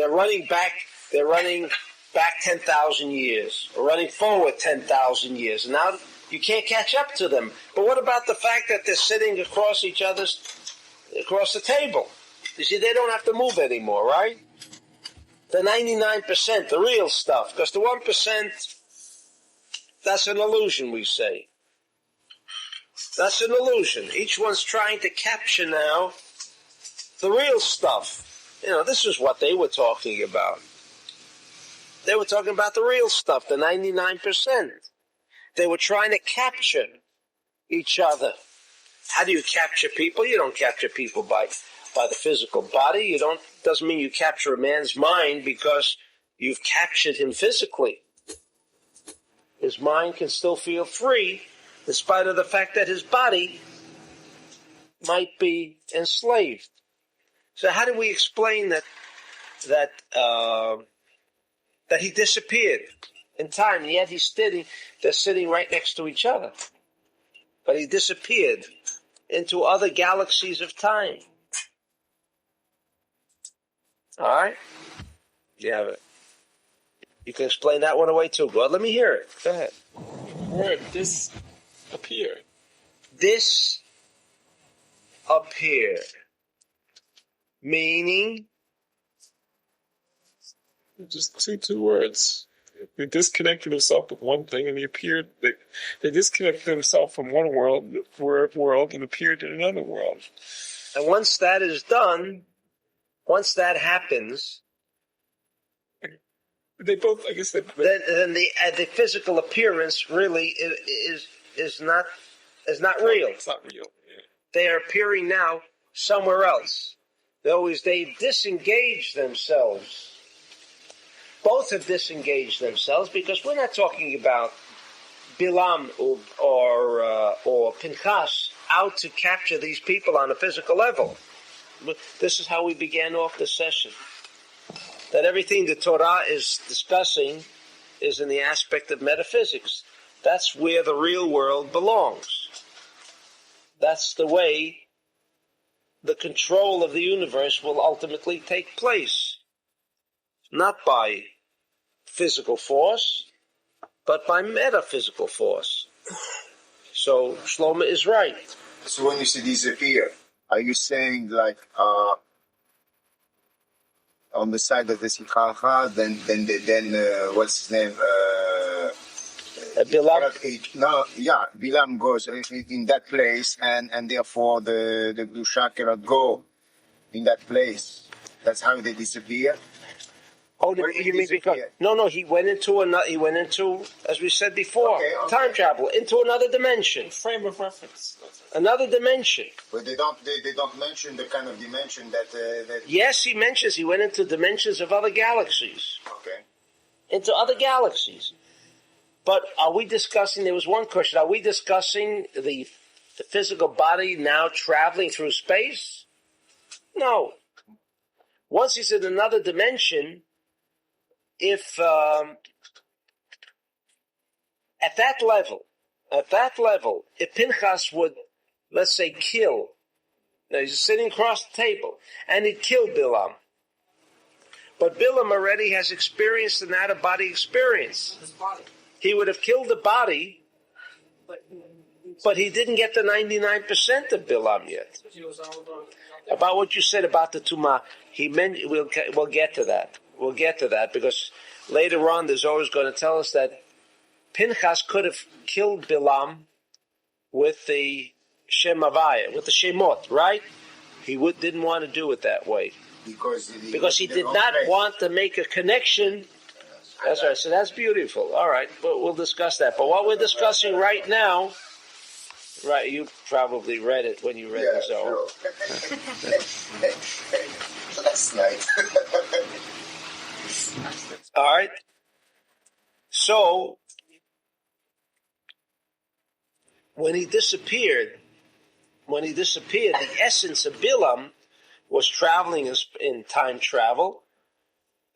running back. They're running back 10,000 years, or running forward 10,000 years. And now you can't catch up to them. But what about the fact that they're sitting across the table? You see, they don't have to move anymore, right? The 99%, the real stuff, because the 1%, that's an illusion, we say. That's an illusion. Each one's trying to capture now the real stuff. This is what they were talking about. They were talking about the real stuff, the 99%. They were trying to capture each other. How do you capture people? You don't capture people by the physical body. Doesn't mean you capture a man's mind because you've captured him physically. His mind can still feel free in spite of the fact that his body might be enslaved. So how do we explain that he disappeared in time, and yet they're sitting right next to each other. But he disappeared into other galaxies of time. All right? You have it. You can explain that one away too. Go, let me hear it. Go ahead. Word disappear. Disappear. Meaning? Just two words. They disconnected themselves with one thing and they disconnected themselves from one world and appeared in another world. And once that is done, once that happens, they both, I guess, then the physical appearance really is not real. It's not real. Yeah. They are appearing now somewhere else. They disengage themselves. Both have disengaged themselves because we're not talking about Bilam or Pinchas out to capture these people on a physical level. This is how we began off the session. That everything the Torah is discussing is in the aspect of metaphysics. That's where the real world belongs. That's the way the control of the universe will ultimately take place. Not by physical force, but by metaphysical force. So Shlomo is right. So when you say disappear, are you saying like on the side of the Sikhacha, then what's his name? Bilam. No, yeah, Bilam goes in that place, and therefore the Gdusha cannot go in that place. That's how they disappear. Oh, you mean because no? He went into, as we said before, time travel into another dimension. Frame of reference. Another dimension. But they don't mention the kind of dimension that. Yes, he mentions he went into dimensions of other galaxies. Okay. Into other galaxies. But are we discussing? There was one question. Are we discussing the physical body now traveling through space? No. Once he's in another dimension. If at that level, if Pinchas would, let's say, kill, now he's sitting across the table, and he'd kill Bilam, But Bilam already has experienced an out-of-body experience. His body. He would have killed the body, but he didn't get the 99% of Bilam yet. He was all done. About what you said about the Tumah, we'll get to that. We'll get to that because later on the Zohar is going to tell us that Pinchas could have killed Bilam with the Shem Havaya, with the Shemot, right? He didn't want to do it that way. Because he did not want to make a connection. That's right. So that's beautiful. All right, but we'll discuss that. But what we're discussing right now, right? You probably read it when you read the Zohar. Sure. Last night. All right. So when he disappeared, the essence of Bilam was traveling in time travel,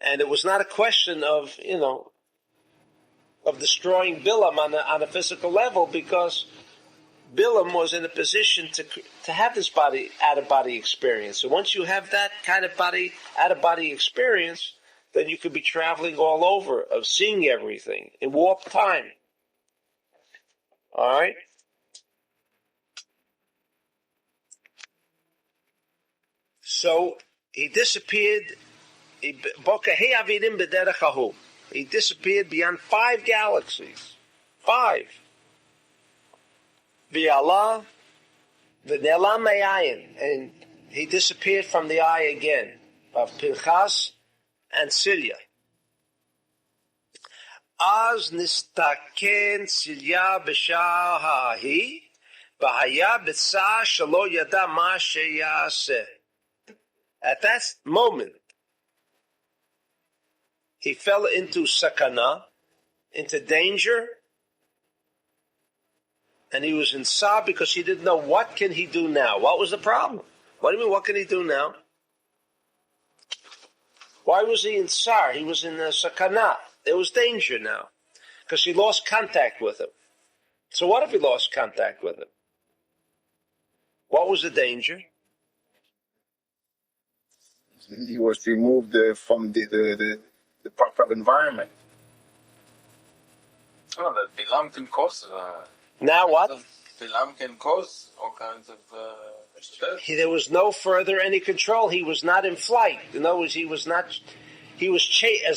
and it was not a question of destroying Bilam on a physical level, because Bilam was in a position to have this out of body experience. So once you have that kind of out of body experience, then you could be traveling all over, of seeing everything in warp time. All right. So he disappeared. He disappeared beyond 5 galaxies. 5. V'Allah, v'ne'elam me'ayin, and he disappeared from the eye again of Pinchas and Silya. Az nistaken Silya b'shah ha'hi, v'haya b'tzah shelo yada ma sheyaseh. At that moment, he fell into sakana, into danger, and he was in Sa because he didn't know what can he do now. What was the problem? What do you mean, what can he do now? Why was he in Sar? He was in sakana. There was danger now because he lost contact with him. So what if he lost contact with him? What was the danger? He was removed from the proper environment. Oh, that Bilam can cause. Now what? Bilam can cause all kinds of stuff. There was no further any control. He was not in flight. In other words, as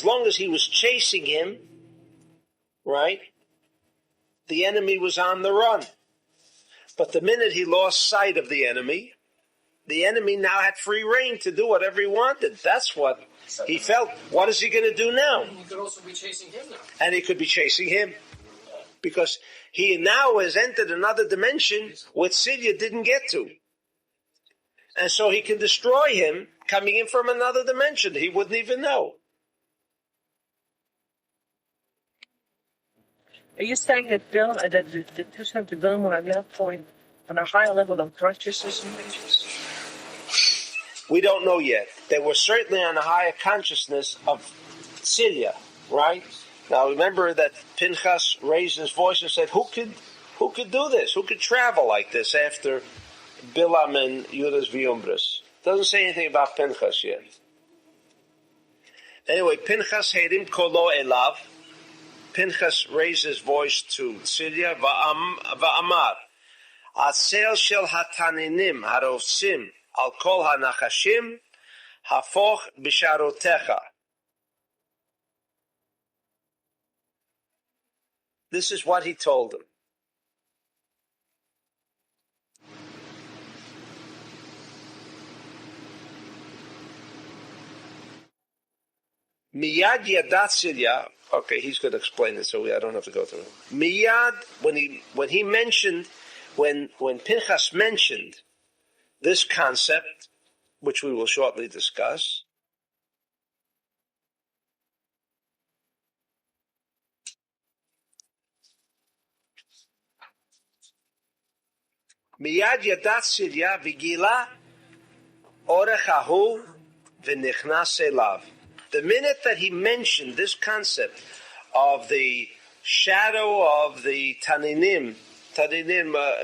long as he was chasing him, right, the enemy was on the run. But the minute he lost sight of the enemy now had free reign to do whatever he wanted. That's what he felt. What is he going to do now? He could also be chasing him now. And he could be chasing him. Because he now has entered another dimension which Silya didn't get to. And so he can destroy him coming in from another dimension. He wouldn't even know. Are you saying that the two sons of Bilam were at that point on a higher level of consciousness? We don't know yet. They were certainly on a higher consciousness of Silya, right? Now remember that Pinchas raised his voice and said, who could do this? Who could travel like this after Bilam and Yudas V'Umbras? Doesn't say anything about Pinchas yet. Anyway, Pinchas herim kolo elav. Pinchas raised his voice to Silya, va'amar, Asel shel hataninim harofsim al kol hanachashim hafoch bisharotecha. This is what he told him. Miyad yadat Silya. Okay, he's going to explain it, so I don't have to go through it. Miyad, when Pinchas mentioned this concept, which we will shortly discuss, Miyad yadat Silya v'gila orechahu v'nichnas elav. The minute that he mentioned this concept of the shadow of the Taninim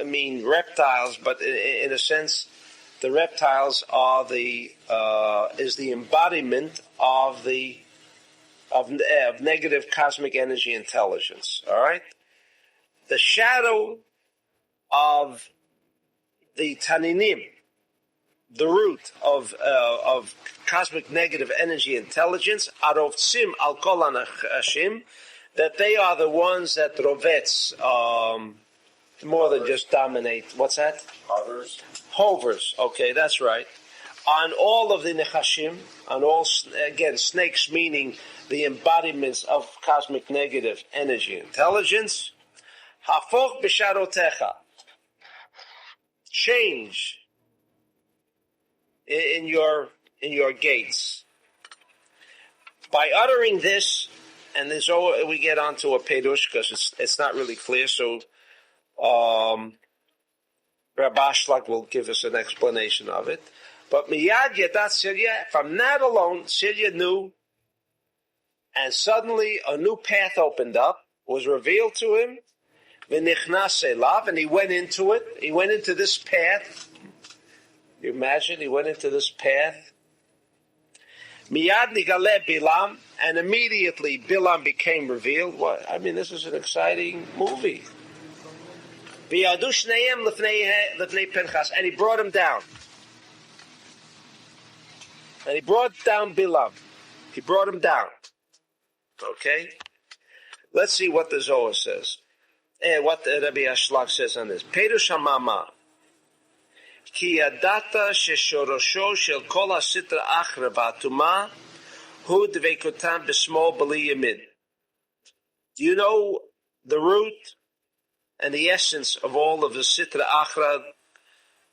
mean reptiles, but in a sense, The reptiles are is the embodiment of negative cosmic energy intelligence. All right, the shadow of the taninim, the root of cosmic negative energy intelligence, arovtzim al kol anachashim, that they are the ones that rovetz, more than just dominate. What's that? Hovers. Okay, that's right. On all of the nechashim, on all, again, snakes meaning the embodiments of cosmic negative energy intelligence. Hafoch b'sharotecha. Change in your gates. By uttering this, and this, we get onto a perush because it's not really clear. So, Rabbi Ashlag will give us an explanation of it. But miyad yadat Sirya, from that alone, Sirya knew, and suddenly a new path opened up, was revealed to him, v'nichnas elav, and he went into it. He went into this path. You imagine, he went into this path. Miyad nigale Bilam, and immediately Bilam became revealed. What? I mean, this is an exciting movie. And he brought him down. And he brought down Bilam. He brought him down. Okay? Let's see what the Zohar says. And what the Rabbi Ashlag says on this. Perush HaMama. Ki yadata sheshorosho shel kol ha-sitra achra v'atuma hu dveikotam b'smol b'li yamin. Do you know the root and the essence of all of the sitra achra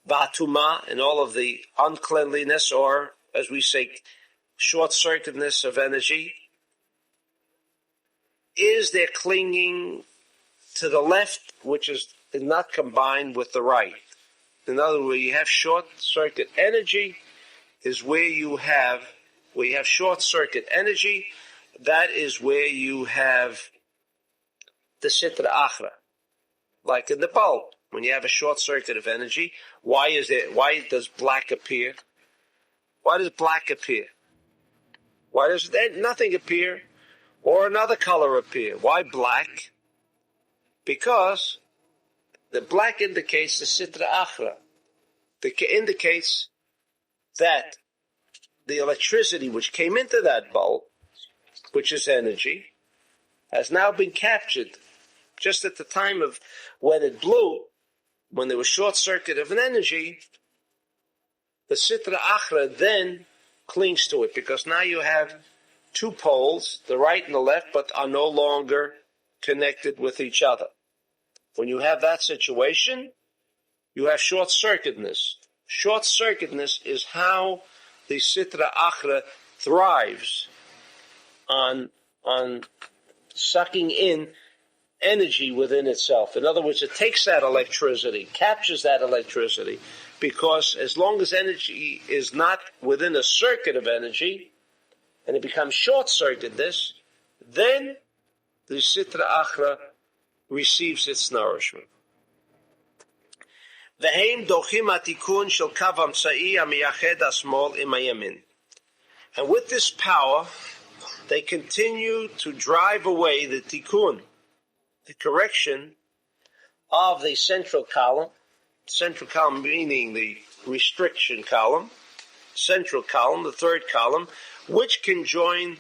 v'atuma and all of the uncleanliness, or as we say, short-circuitedness of energy? Is there clinging to the left, which is not combined with the right? In other words, you have short-circuit energy is where you have short-circuit energy, that is where you have the sitra achra. Like in the bulb, when you have a short circuit of energy, why does black appear? Why does black appear? Why does nothing appear or another color appear? Why black? Because the black indicates the sitra achra. It indicates that the electricity which came into that bulb, which is energy, has now been captured. Just at the time of when it blew, when there was short circuit of an energy, the sitra achra then clings to it, because now you have two poles, the right and the left, but are no longer connected with each other. When you have that situation, you have short-circuitedness. Short-circuitedness is how the sitra achra thrives on sucking in energy within itself. In other words, it takes that electricity, captures that electricity, because as long as energy is not within a circuit of energy, and it becomes short-circuitedness, then the sitra achra receives its nourishment. And with this power, they continue to drive away the tikkun, the correction of the central column meaning the restriction column, central column, the third column, which can join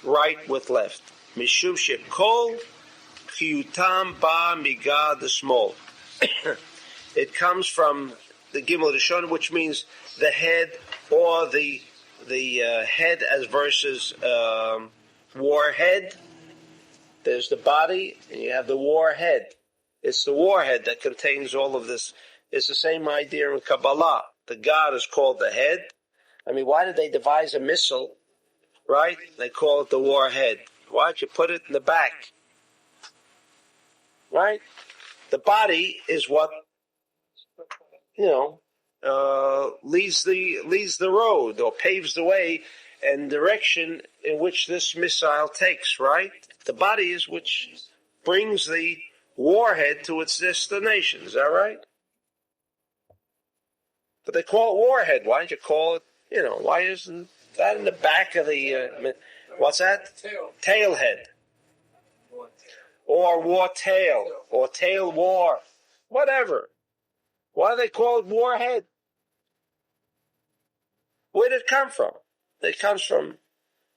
right with left. Mishum shekol chiyutam ba migad the small. It comes from the Gimel Rishon, which means the head, or the head as versus warhead. There's the body, and you have the warhead. It's the warhead that contains all of this. It's the same idea in Kabbalah. The God is called the head. I mean, why did they devise a missile, right? They call it the warhead. Why don't you put it in the back? Right? The body is what, leads the road, or paves the way and direction in which this missile takes, right? The body is which brings the warhead to its destination. Is that right? But they call it warhead. Why don't you call it, why isn't that in the back of the, what's that? Tailhead. Or war tail. Or tail war. Whatever. Why do they call it warhead? Where did it come from? It comes from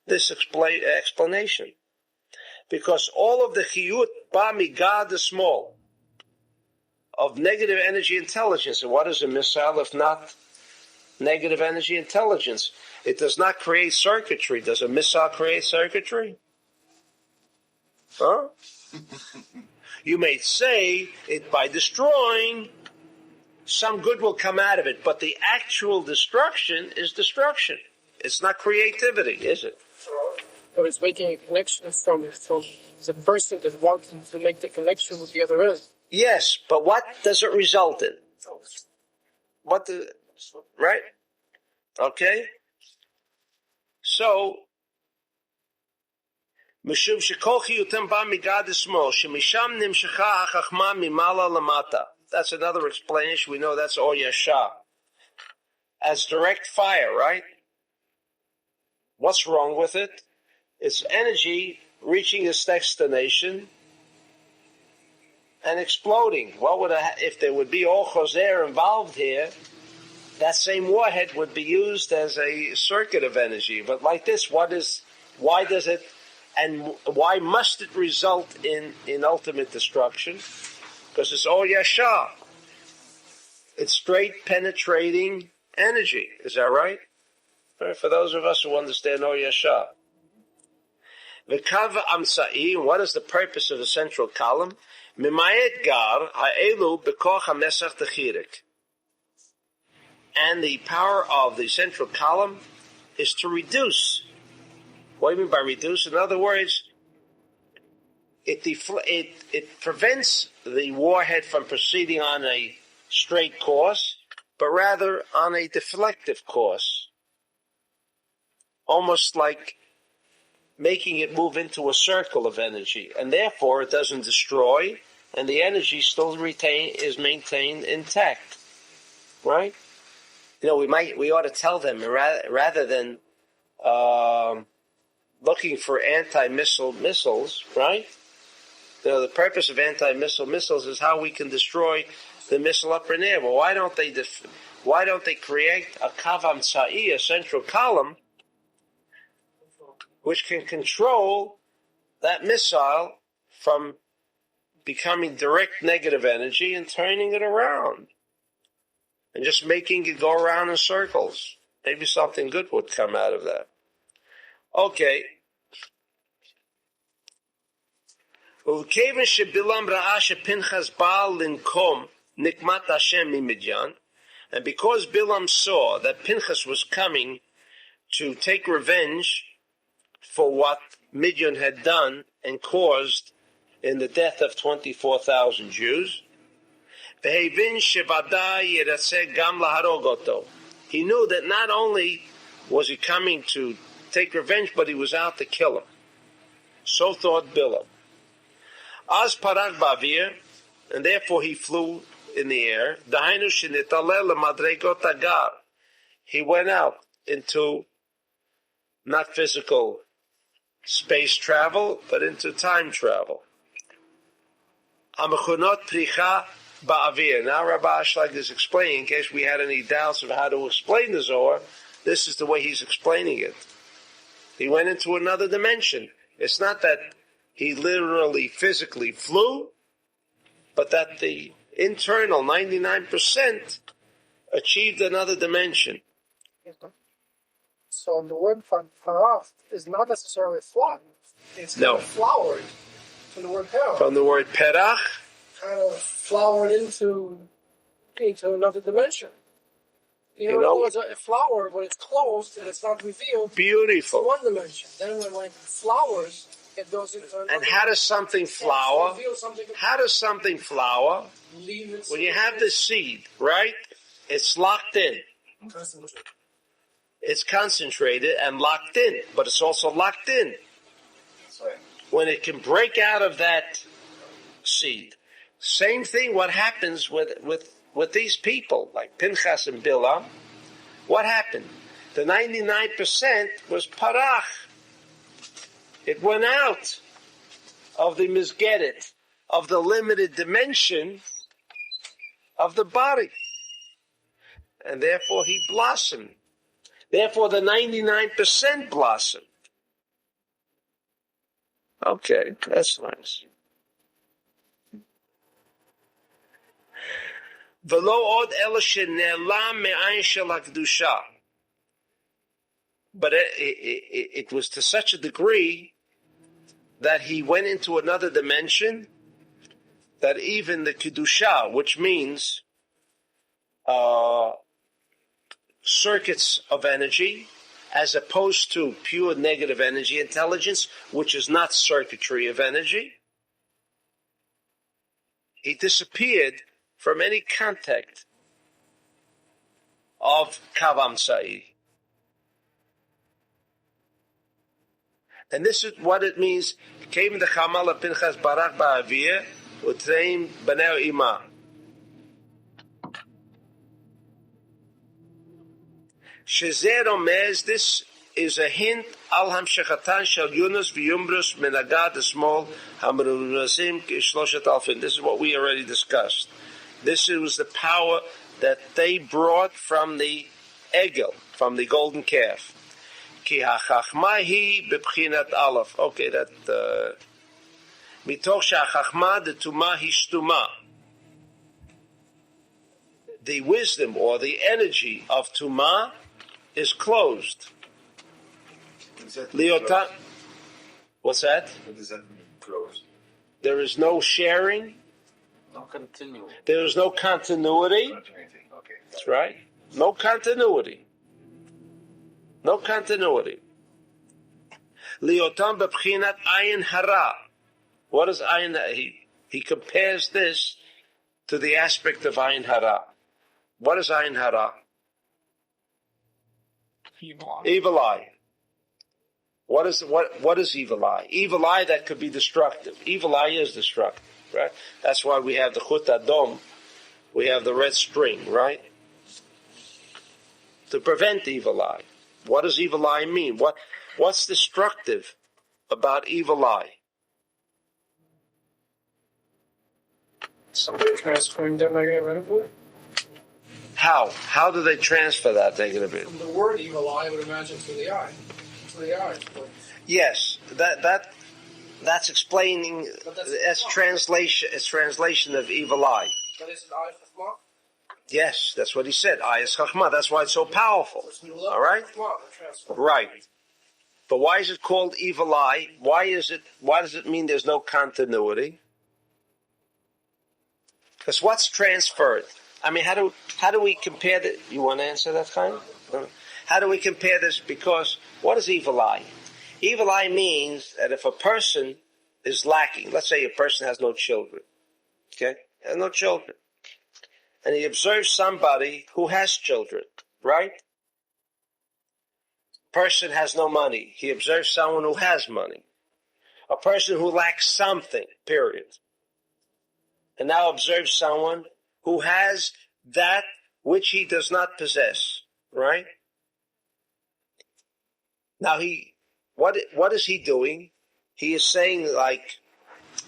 this explanation. Because all of the chiyut ba'migad the small of negative energy intelligence. And what is a missile if not negative energy intelligence? It does not create circuitry. Does a missile create circuitry? Huh? You may say it by destroying, some good will come out of it, but the actual destruction is destruction. It's not creativity, is it? So it's making a connection from the person that wants to make the connection with the other end. Yes, but what does it result in? Right? Okay? So, משום שכל חיותם בא מגד השמאל, שמשם נמשכה החכמה ממעלה למטה. That's another explanation. We know that's Or Yasha. As direct fire, right? What's wrong with it? It's energy reaching its destination and exploding. What would if there would be all Choser involved here? That same warhead would be used as a circuit of energy. But like this, why does it, and why must it result in ultimate destruction? Because it's Or Yashar. It's straight penetrating energy. Is that right? For those of us who understand Or Yashar. V'kav amsa'i, what is the purpose of the central column? Mimayet gar ha'elu b'koch ha'mesach techirik. And the power of the central column is to reduce. What do you mean by reduce? In other words, it prevents the warhead from proceeding on a straight course, but rather on a deflective course. Almost like making it move into a circle of energy. And therefore it doesn't destroy, and the energy still is maintained intact. Right? We ought to tell them, rather than looking for anti-missile missiles, right? The purpose of anti-missile missiles is how we can destroy the missile up in air. Well, why don't they create a kavam sa'i, a central column, which can control that missile from becoming direct negative energy and turning it around, and just making it go around in circles? Maybe something good would come out of that. Okay. And because Bilam saw that Pinchas was coming to take revenge for what Midian had done and caused in the death of 24,000 Jews, he knew that not only was he coming to take revenge, but he was out to kill him. So thought Bilam. Az parag ba'avir, and therefore he flew in the air. He went out into not physical space travel, but into time travel. Amachunot pricha ba'avir. Now Rabbi Ashlag is explaining, in case we had any doubts of how to explain the Zohar, this is the way he's explaining it. He went into another dimension. It's not that he literally physically flew, but that the internal 99% achieved another dimension. So the word faraf is not necessarily fly. It's kind of flowered from the word perach. From the word perach? Kind of flowered into another dimension. A flower, when it's closed and it's not revealed, beautiful. It's one dimension. Then when it flowers, it goes into another. And how does something flower? How does something flower? When you have the seed, right? It's locked in. It's concentrated and locked in, but it's also locked in. When it can break out of that seed. Same thing what happens with with these people, like Pinchas and Bilam, what happened? The 99% was parach. It went out of the misgeret, of the limited dimension of the body. And therefore he blossomed. Therefore the 99% blossomed. Okay, that's nice. V'lo od ela shene'elam me'ayin shel hakdusha. But it was to such a degree that he went into another dimension that even the kedusha, which means circuits of energy, as opposed to pure negative energy intelligence, which is not circuitry of energy, he disappeared from any contact of kavam sa'i. And this is what it means. Came the Chamal Pinchas Barak Ba'avir Utreim B'nei Ima. Shezer Omez, this is a hint al hamshechatan shel Yunus v'yumbrus menagad the small hamrunasim kishloshet alfin. This is what we already discussed. This was the power that they brought from the egel, from the golden calf. Ki hachachma hi bebchinat aleph. Okay, that mitoch shachachma the tuma hishtuma. The wisdom or the energy of tuma is closed. Liota, what's that? What does that mean, closed? There is no sharing. No continuity. There is no continuity. Okay. That's right. No continuity. No continuity. Liotam b'pchinat ayin hara. What is ayin? He compares this to the aspect of ayin hara. What is ayin hara? Evil eye. What is evil eye? Evil eye that could be destructive. Evil eye is destructive, right? That's why we have the chut adom. We have the red string, right? To prevent evil eye. What does evil eye mean? What's destructive about evil eye? Somebody transferring that negative energy? How? How do they transfer that negative energy? From the word evil eye, I would imagine to the eye. To the eye. Yes, that's explaining. That's translation. It's translation of evil eye. But is it eye chachma? Yes, that's what he said. Eye is chachma. That's why it's so powerful. All right. Right. But why is it called evil eye? Why does it mean there's no continuity? Because what's transferred? I mean, how do we compare that? You want to answer that, Chaim? How do we compare this? Because what is evil eye? Evil eye means that if a person is lacking, let's say a person has no children, okay, has no children, and he observes somebody who has children, right? Person has no money. He observes someone who has money. A person who lacks something, period. And now observes someone who has that which he does not possess, right? Now what is he doing? He is saying like,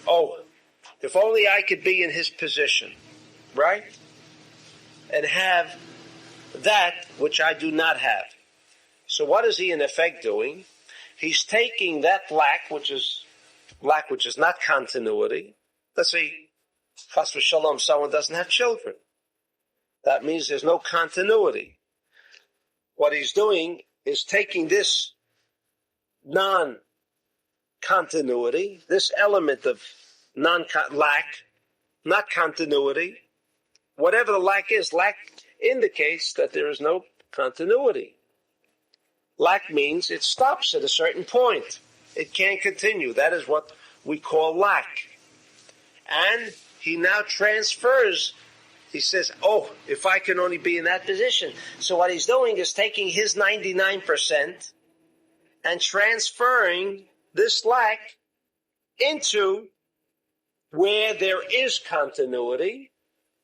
oh, if only I could be in his position, right? And have that which I do not have. So what is he in effect doing? He's taking that lack which is not continuity. Let's say, chas v'shalom, someone doesn't have children. That means there's no continuity. What he's doing is taking this non-continuity, this element of lack, not continuity. Whatever the lack is, lack indicates that there is no continuity. Lack means it stops at a certain point. It can't continue. That is what we call lack. And he now transfers. He says, oh, if I can only be in that position. So what he's doing is taking his 99% and transferring this lack into where there is continuity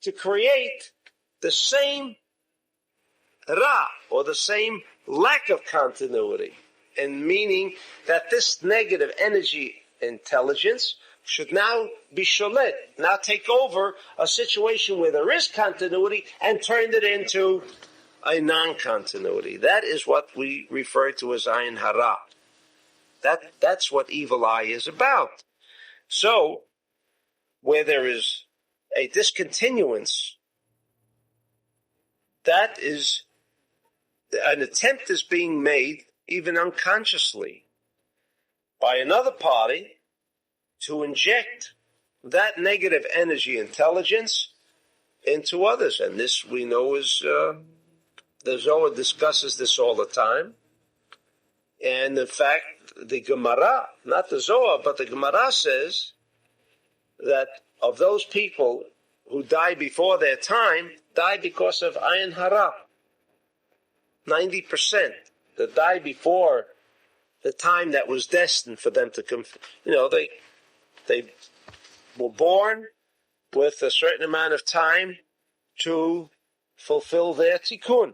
to create the same ra, or the same lack of continuity, and meaning that this negative energy intelligence should now be sholet, now take over a situation where there is continuity and turn it into a non-continuity. That is what we refer to as ayin hara. That's what evil eye is about. So, where there is a discontinuance, that is, an attempt is being made, even unconsciously, by another party to inject that negative energy intelligence into others. And this we know is, the Zohar discusses this all the time. And in fact, the Gemara, not the Zohar, but the Gemara says that of those people who die before their time, die because of ayin hara. 90% that die before the time that was destined for them to come. They were born with a certain amount of time to fulfill their tikkun.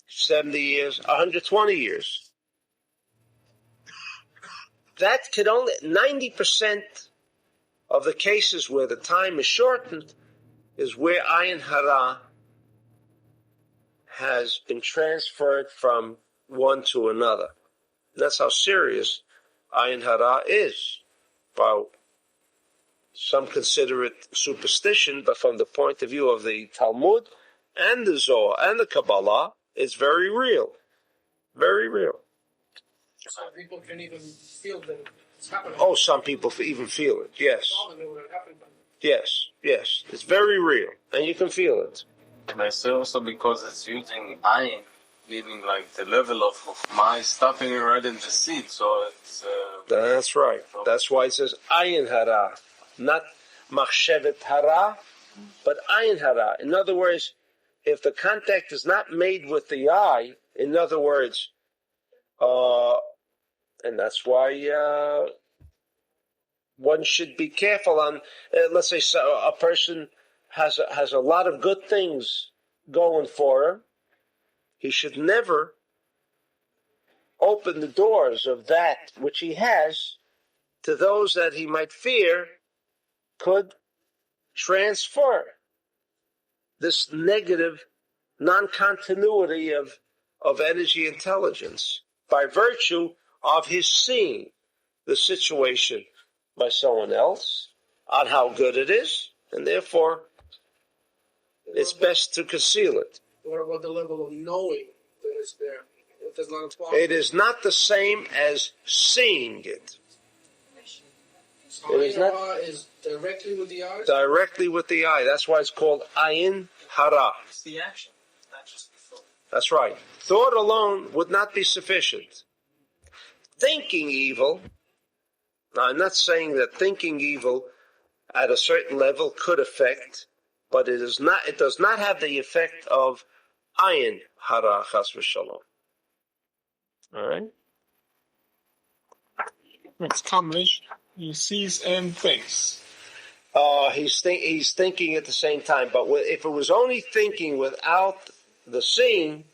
70 years, 120 years. That could only, 90% of the cases where the time is shortened is where ayin hara has been transferred from one to another. That's how serious ayin hara is. Well, some consider it superstition, but from the point of view of the Talmud and the Zohar and the Kabbalah, it's very real. Very real. Some people can even feel that it's happening. Oh, some people even feel it, yes. Yes. It's very real, and you can feel it. And I say also because it's using ayin, meaning like the level of my stopping right in the seed, so it's... That's right. That's why it says ayin hara, not machshevet hara, but ayin hara. In other words, if the contact is not made with the eye, in other words, and that's why one should be careful on, let's say a person has a lot of good things going for him. He should never open the doors of that which he has to those that he might fear could transfer this negative non-continuity of energy intelligence by virtue of his seeing the situation by someone else on how good it is, and therefore it's best to conceal it. What about the level of knowing that it's there? It does not apply. It is not the same as seeing it. So it is directly with the eye? Directly with the eye. That's why it's called ayin hara. It's the action, not just the thought. That's right. Thought alone would not be sufficient. Thinking evil, now I'm not saying that thinking evil at a certain level could affect, but it does not have the effect of ayin hara chas v'shalom. All right? It's combination. He sees and thinks. He's thinking at the same time, but if it was only thinking without the seeing,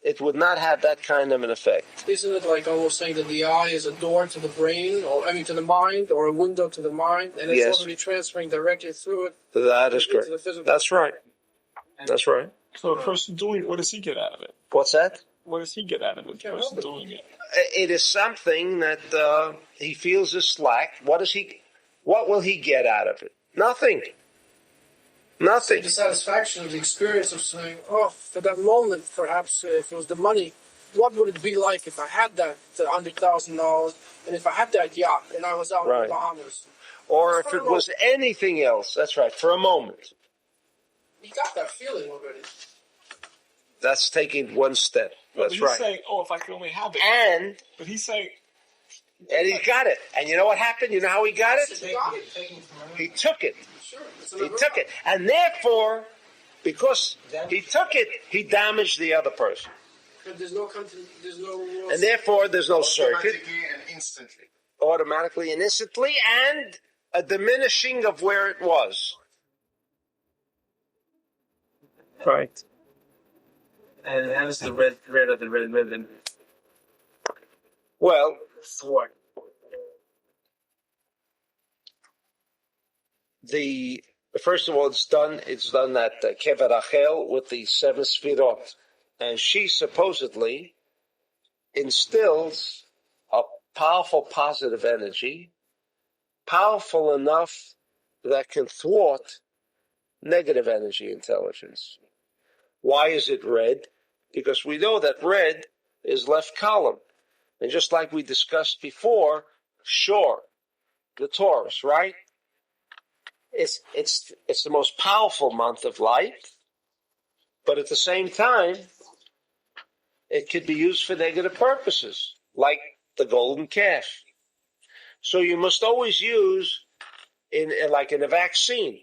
it would not have that kind of an effect. Isn't it like almost saying that the eye is a door to the brain, to the mind, or a window to the mind, and it's already transferring directly through it? That is correct. That's right. That's right. So the person doing it, what does he get out of it? What's that? What does he get out of it, the person doing it? It is something that he feels is slack. What will he get out of it? Nothing. Nothing. The satisfaction of the experience of saying, for that moment, perhaps, if it was the money, what would it be like if I had that $100,000 and if I had that yacht and I was out in the Bahamas? Or if it was anything else. That's right, for a moment. You got that feeling already. That's taking one step. That's he's right. saying, if I could only have it. But he's saying... And he got it. And you know what happened? You know how he got it? He took it. Sure. He took it. And therefore, because he took it, he damaged the other person. There's no and therefore, there's no circuit. Automatically and instantly. And a diminishing of where it was. Right. And how does the red of the red ribbon Well, thwart? first of all, it's done at Kever Rachel with the 7 Sfirot. And she supposedly instills a powerful positive energy, powerful enough that can thwart negative energy intelligence. Why is it red? Because we know that red is left column. And just like we discussed before, sure, the Taurus, right? It's the most powerful month of light, but at the same time, it could be used for negative purposes, like the golden calf. So you must always use in a vaccine.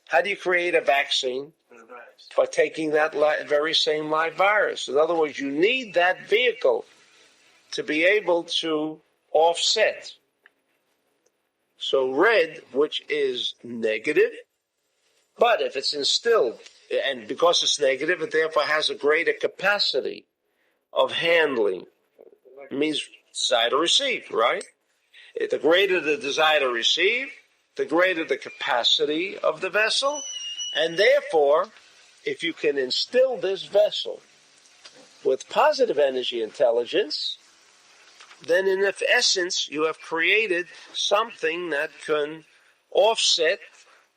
How do you create a vaccine? By taking that very same live virus. In other words, you need that vehicle to be able to offset. So red, which is negative, but if it's instilled, and because it's negative, it therefore has a greater capacity of handling. It means desire to receive, right? The greater the desire to receive, the greater the capacity of the vessel, and therefore, if you can instill this vessel with positive energy intelligence, then in essence you have created something that can offset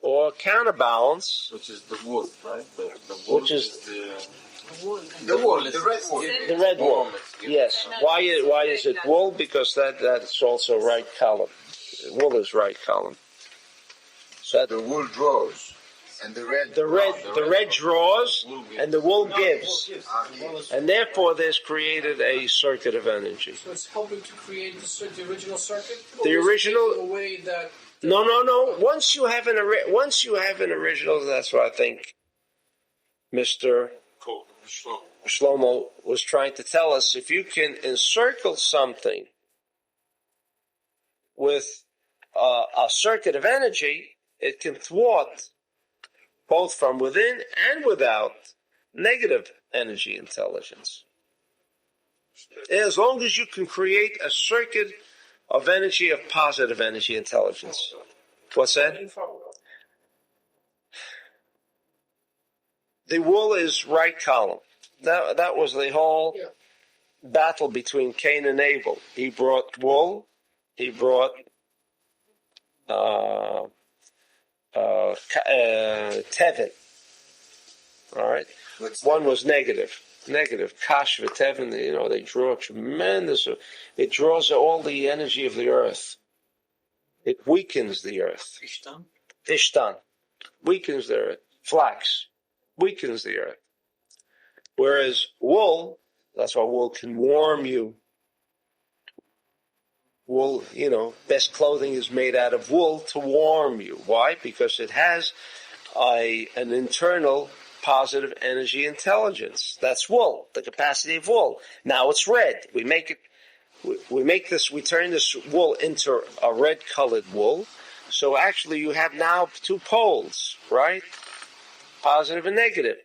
or counterbalance, Which is the wool, right? The wool which is The wool, the red wool. The red wool. Yes. Why is it wool? Because that's also right column. Wool is right column. So The wool draws, and the red. the red draws and the wool gives, and therefore there's created a circuit of energy. So it's helping to create the original circuit? The original. The way that... No. Once you have an original, that's what I think Mr. Shlomo was trying to tell us. If you can encircle something with a circuit of energy, it can thwart both from within and without negative energy intelligence. As long as you can create a circuit of energy, of positive energy intelligence. What's that? The wool is right column. That was the whole battle between Cain and Abel. He brought wool. He brought Tevin. All right. One was negative. Kash v'Tevin. They draw tremendous. It draws all the energy of the earth. It weakens the earth. Ishtan weakens the earth. Flax weakens the earth. Whereas wool, that's why wool can warm you. Wool, best clothing is made out of wool to warm you. Why? Because it has an internal positive energy intelligence. That's wool, the capacity of wool. Now it's red. We turn this wool into a red-colored wool. So actually you have now two poles, right? Positive and negative.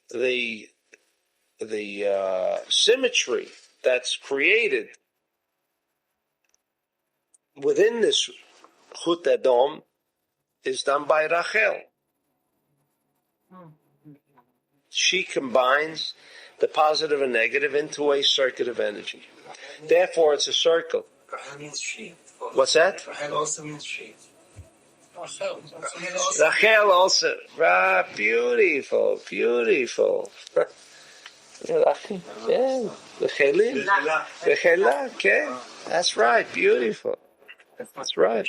The symmetry that's created within this Chut Adom is done by Rachel. She combines the positive and negative into a circuit of energy. Therefore, it's a circle. Rachel means she. What's that? Rachel also means she. Rachel also. Beautiful. Yeah. Rachel, okay. That's right. Beautiful. That's right.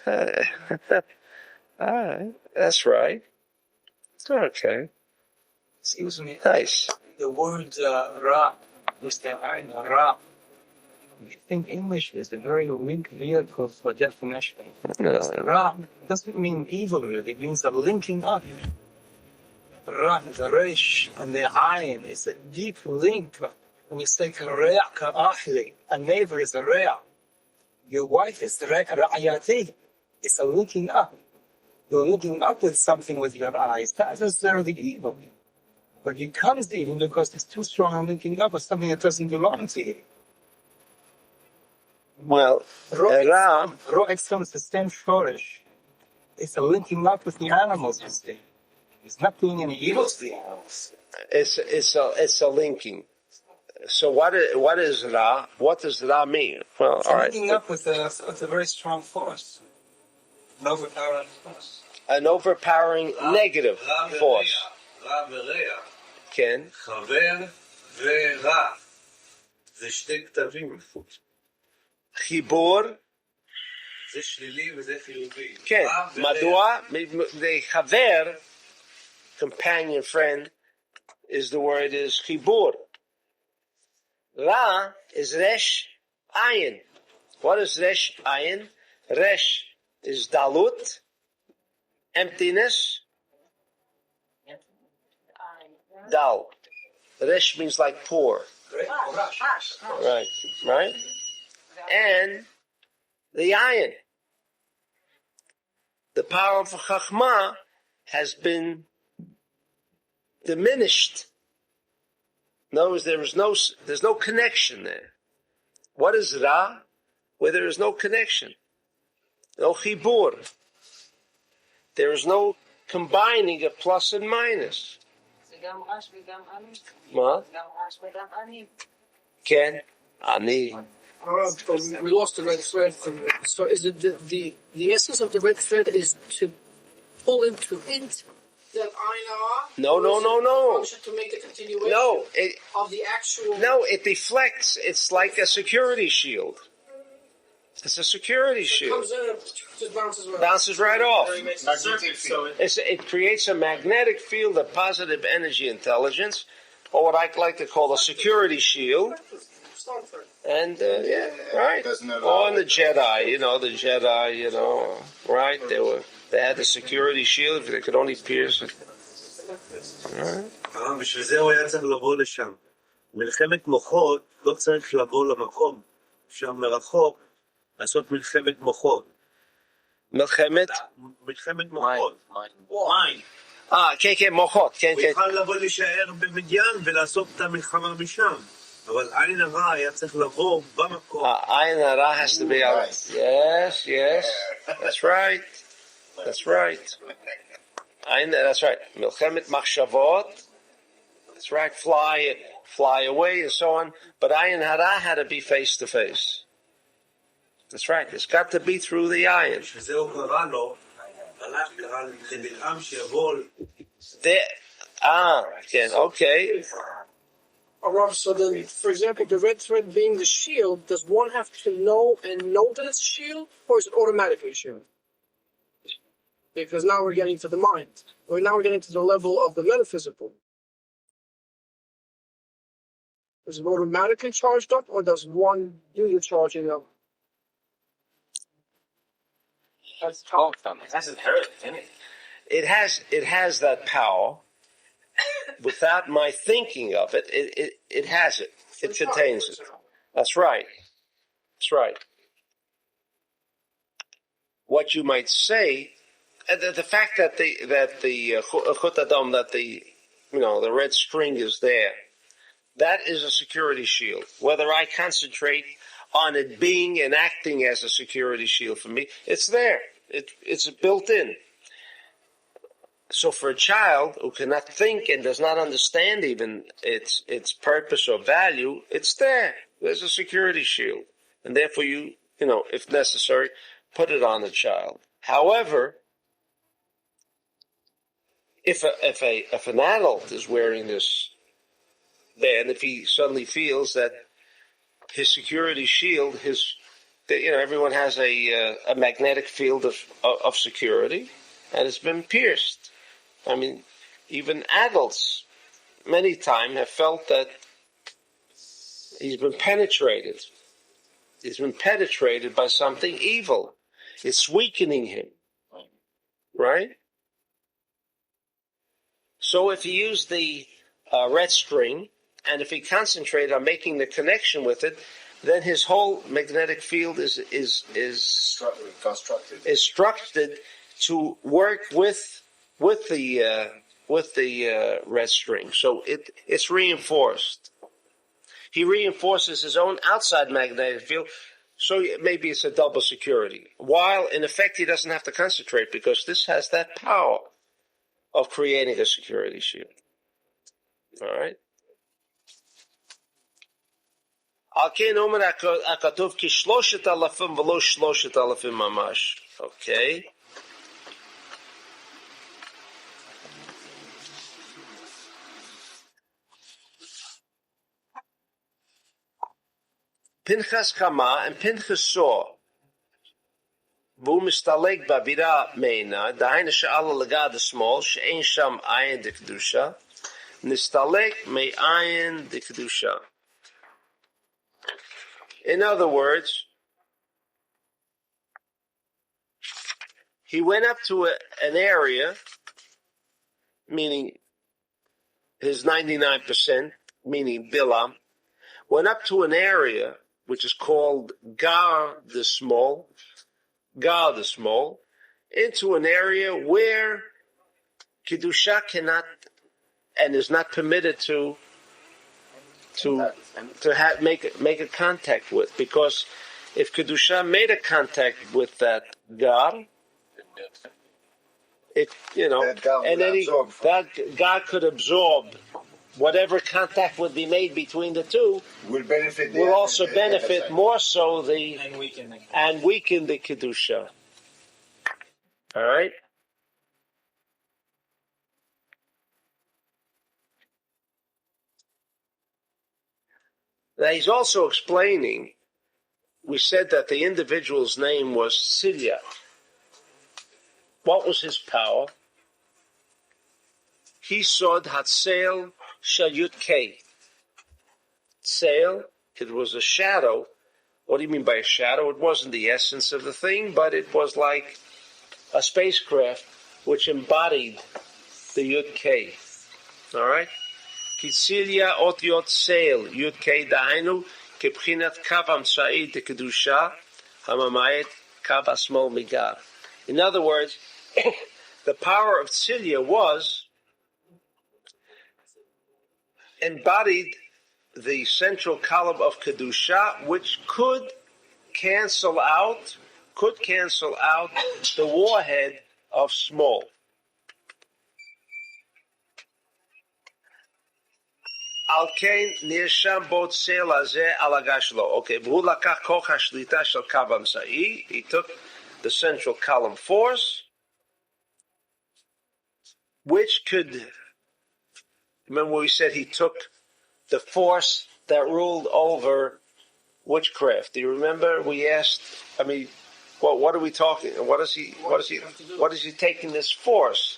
All right. That's right. Okay. Excuse me. Nice. The word Ra, Mr. Ra, I think English is a very weak vehicle for definition. No. Ra doesn't mean evil, really. It means a linking up. Ra, the Resh, and the Ayin is a deep link. When we say Rea Ka'ahli, a neighbor is a Rea. Your wife is the Ra'ayati. It's a linking up. You're looking up at something with your eyes, not necessarily evil. But it becomes evil because it's too strong and linking up with something that doesn't belong to you. Well, Ra, Ro external is the same shorish. It's a linking up with the animals, you see. It's not doing any evil to the animals. it's a linking. So what is Ra? What does Ra mean? Well, It's all right. linking up with a very strong force. An overpowering force. An overpowering negative force. רע ורע, כן. חבר ורע. זה שתי כתבים. חיבור. זה שלילי וזה חיובי. כן. מדוע? The חבר, companion, friend, is the word is חיבור. Ra is resh ayin. What is resh ayin? Resh is dalut, emptiness. Dal. Resh means like poor. Right. And the ayin. The power of Chachma has been diminished. In other words, there's no connection there. What is Ra? Where there is no connection. No chibur. There is no combining of plus and minus. מה? כן, אני. We lost the red thread from it. So is it the essence of the red thread is to pull into it that Aina? No. To make a continuation No, of the actual. No, it deflects. It's like a security shield. It's a security shield. Comes in and just bounces around. Bounces right off. Magnetic field. It creates a magnetic field of positive energy intelligence, or what I like to call a security shield. And right. Oh, and the Jedi, right? They had the security shield. If they could only pierce it. Right. בשביל זה הוא היה צריך לבוא לשם. מלחמת מוחות לא צריך לבוא למקום. אפשר מרחוק לעשות מלחמת מוחות. מלחמת מוחות. מים. כן, מוחות. כן. הוא יוכל לבוא להישאר במדיין ולעשות את המלחמה משם. אבל עין הרע היה צריך לבוא במקום. עין הרע has to be out. Yes. That's right. That's right. מלחמת מחשבות. That's right. Fly away and so on. But ayin hara had to be face to face. That's right. It's got to be through the ayin. שזהו קרא לו, הלך קרא לבלעם שיבוא. Okay. So then, for example, the red thread being the shield, does one have to know that it's a shield, or is it automatically a shield? Because now we're getting to the mind. Now we're getting to the level of the metaphysical. Is it automatically charged up, or does one do the charging up? That's inherent, isn't it? It has that power. Without my thinking of it, it has it. It contains it. That's right. What you might say, the fact that the chut adam, that the red string is there, that is a security shield. Whether I concentrate on it being and acting as a security shield for me, it's there. It's built in. So for a child who cannot think and does not understand even its purpose or value, it's there. There's a security shield. And therefore you if necessary, put it on the child. However, if an adult is wearing this band, if he suddenly feels that his security shield, everyone has a magnetic field of security, and it's been pierced. I mean, even adults many times have felt that he's been penetrated. He's been penetrated by something evil. It's weakening him. Right? So if you use the red string, and if he concentrates on making the connection with it, then his whole magnetic field is constructed to work with the red string. So it's reinforced. He reinforces his own outside magnetic field, so maybe it's a double security. While in effect he doesn't have to concentrate because this has that power of creating a security shield. All right. Okay. Pinchas Kama and Pinchas saw. Vu mistalek bavira meina, dahaina she'ala legad the small, she'ein sham ayin de kedusha, nistalek me ayin de kedusha. In other words, he went up to an area, meaning his 99%, meaning Bilam, went up to an area which is called Gar the Small, into an area where Kedusha cannot and is not permitted to make a contact with, because if Kedusha made a contact with that Gar, and then that God could absorb whatever contact would be made between the two. Will also benefit more so and weaken the kedusha. All right. Now he's also explaining. We said that the individual's name was Silya. What was his power? He sod hatzel shayut kei. Tzel, it was a shadow. What do you mean by a shadow? It wasn't the essence of the thing, but it was like a spacecraft which embodied the Yud Kei. All right? Kitzilia otiot tzel Yud Kei dahainu kebchinat kavam sa'id de kedusha hamamayet kav asmol migar. In other words, the power of Tzilia was embodied the central column of Kedusha, which could cancel out the warhead of small. Alkein nirsham bo tzel hazeh al agashlo. Okay, v'hu lakach koch hashlita shel kavam sa'i. He took the central column force, which could, remember we said he took the force that ruled over witchcraft. Do you remember? We asked, what are we talking? What is he taking this force?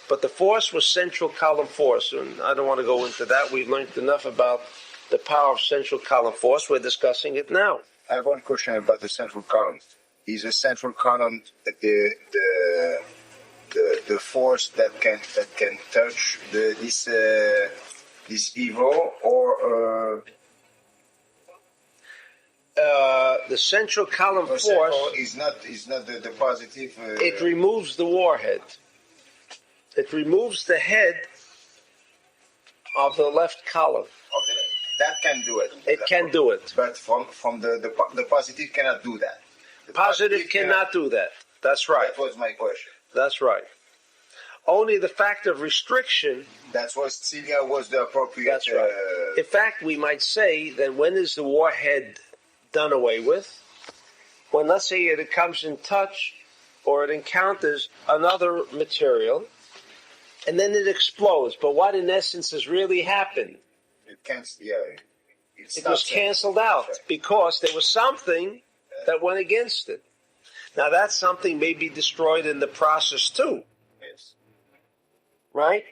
But the force was central column force, and I don't want to go into that. We've learned enough about the power of central column force. We're discussing it now. I have one question about the central column. Is a central column the force that can touch this evil, or the central column force is not the positive. It removes the warhead. It removes the head of the left column. That can do it. It can do it. But from the positive cannot do that. The positive cannot do that. That's right. That was my question. That's right. Only the fact of restriction. That's why Celia was the appropriate. That's right. In fact, we might say that when is the warhead done away with? When, let's say, it comes in touch or it encounters another material, and then it explodes. But what in essence has really happened? It was canceled out because there was something that went against it. Now that something may be destroyed in the process too. Yes. Right?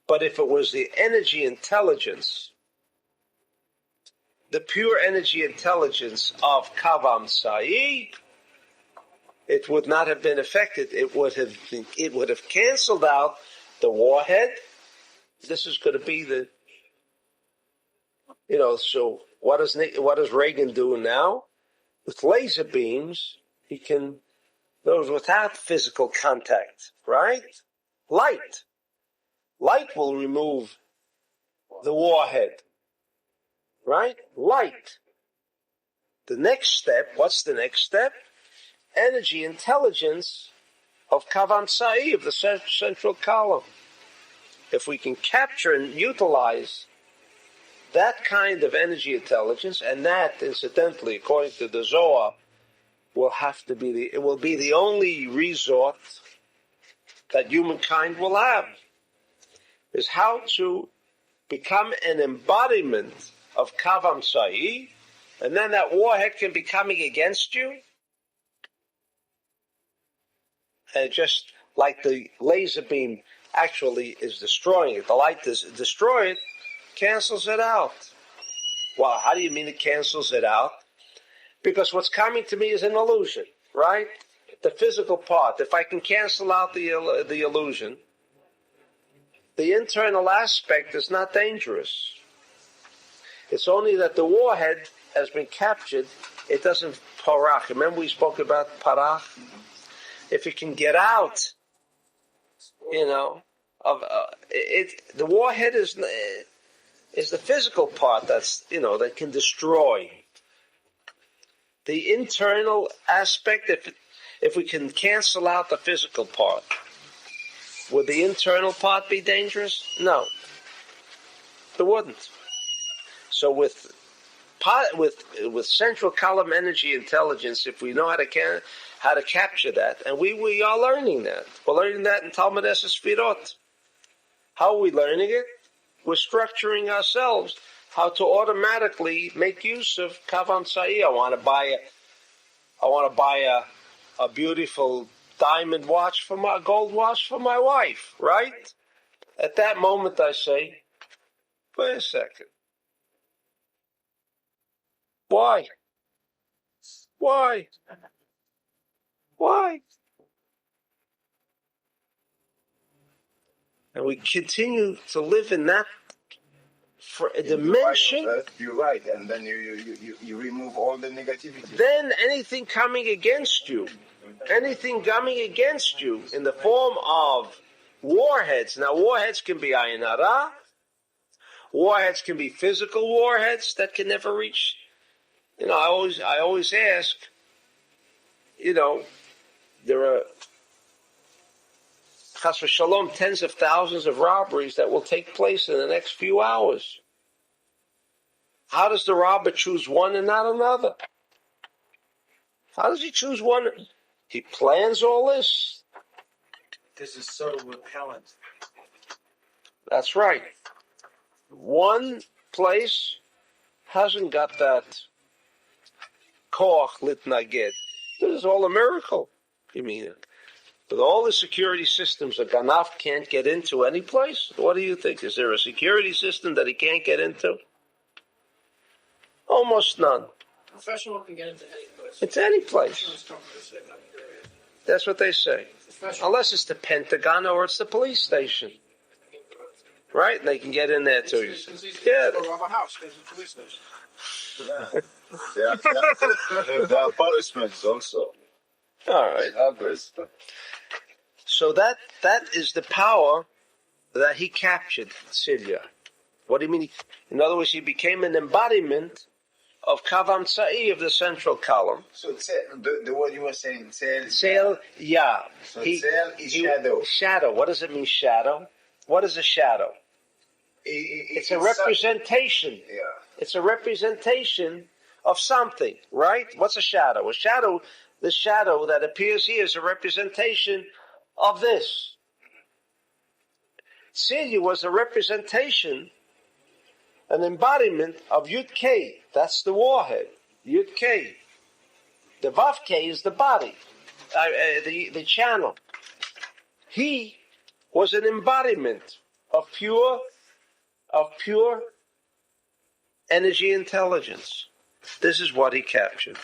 But if it was the energy intelligence, the pure energy intelligence of Kavam Sa'i, it would not have been affected. It would have canceled out the warhead. This is going to be so what does Reagan do now? With laser beams, he can Those without physical contact, right? Light. Light will remove the warhead, right? Light. The next step, what's the next step? Energy intelligence of Kavan Sa'i, of the central column. If we can capture and utilize that kind of energy intelligence, and that, incidentally, according to the Zohar, it will be the only resort that humankind will have, is how to become an embodiment of Kavam Sa'i, and then that warhead can be coming against you, and just like the laser beam actually is destroying it, the light is destroyed, cancels it out. Well, how do you mean it cancels it out? Because what's coming to me is an illusion, right? The physical part. If I can cancel out the illusion, the internal aspect is not dangerous. It's only that the warhead has been captured. It doesn't parach. Remember we spoke about parach? If it can get out, the warhead is the physical part that can destroy. The internal aspect, if we can cancel out the physical part, would the internal part be dangerous? No, it wouldn't. So with central column energy intelligence, if we know how to capture that, and we are learning that. We're learning that in Talmud Esesfirot. How are we learning it? We're structuring ourselves how to automatically make use of Kavan Sa'i. I want to buy a beautiful diamond watch gold watch for my wife, right? At that moment I say, wait a second. Why? And we continue to live in that for a dimension. You're right, and then you remove all the negativity. Then anything coming against you in the form of warheads. Now, warheads can be ayin hara. Warheads can be physical warheads that can never reach. I always ask. There are chas v'shalom tens of thousands of robberies that will take place in the next few hours. How does the robber choose one and not another? How does he choose one? He plans all this. This is subtle repellent. That's right. One place hasn't got that koach litnaged. This is all a miracle. You mean it? With all the security systems that Ganaf can't get into any place, what do you think? Is there a security system that he can't get into? Almost none. Professional can get into any place. It's any place. That's what they say. Unless it's the Pentagon or it's the police station. Right? They can get in there too. Yeah. Rob a house, there's a police station. There are punishments also. All right. So that is the power that he captured, Celia. What do you mean? In other words, he became an embodiment of Kavam Sa'i, of the central column. So the word you were saying, Tzel, yeah. So Tzel is shadow. Shadow. What does it mean, shadow? What is a shadow? It's a representation. Yeah. It's a representation of something, right? What's a shadow? The shadow that appears here is a representation of this. Celia was a representation, an embodiment of Yud K. That's the warhead. Yud K. The Vav K is the body, the channel. He was an embodiment of pure energy intelligence. This is what he captured.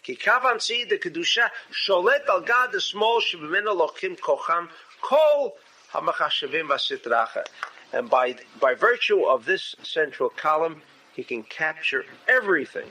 Ki kavan tzid the kedusha sholet al gad small shebimeno lokim kocham kol hamachashavim v'sitracha. And by virtue of this central column, he can capture everything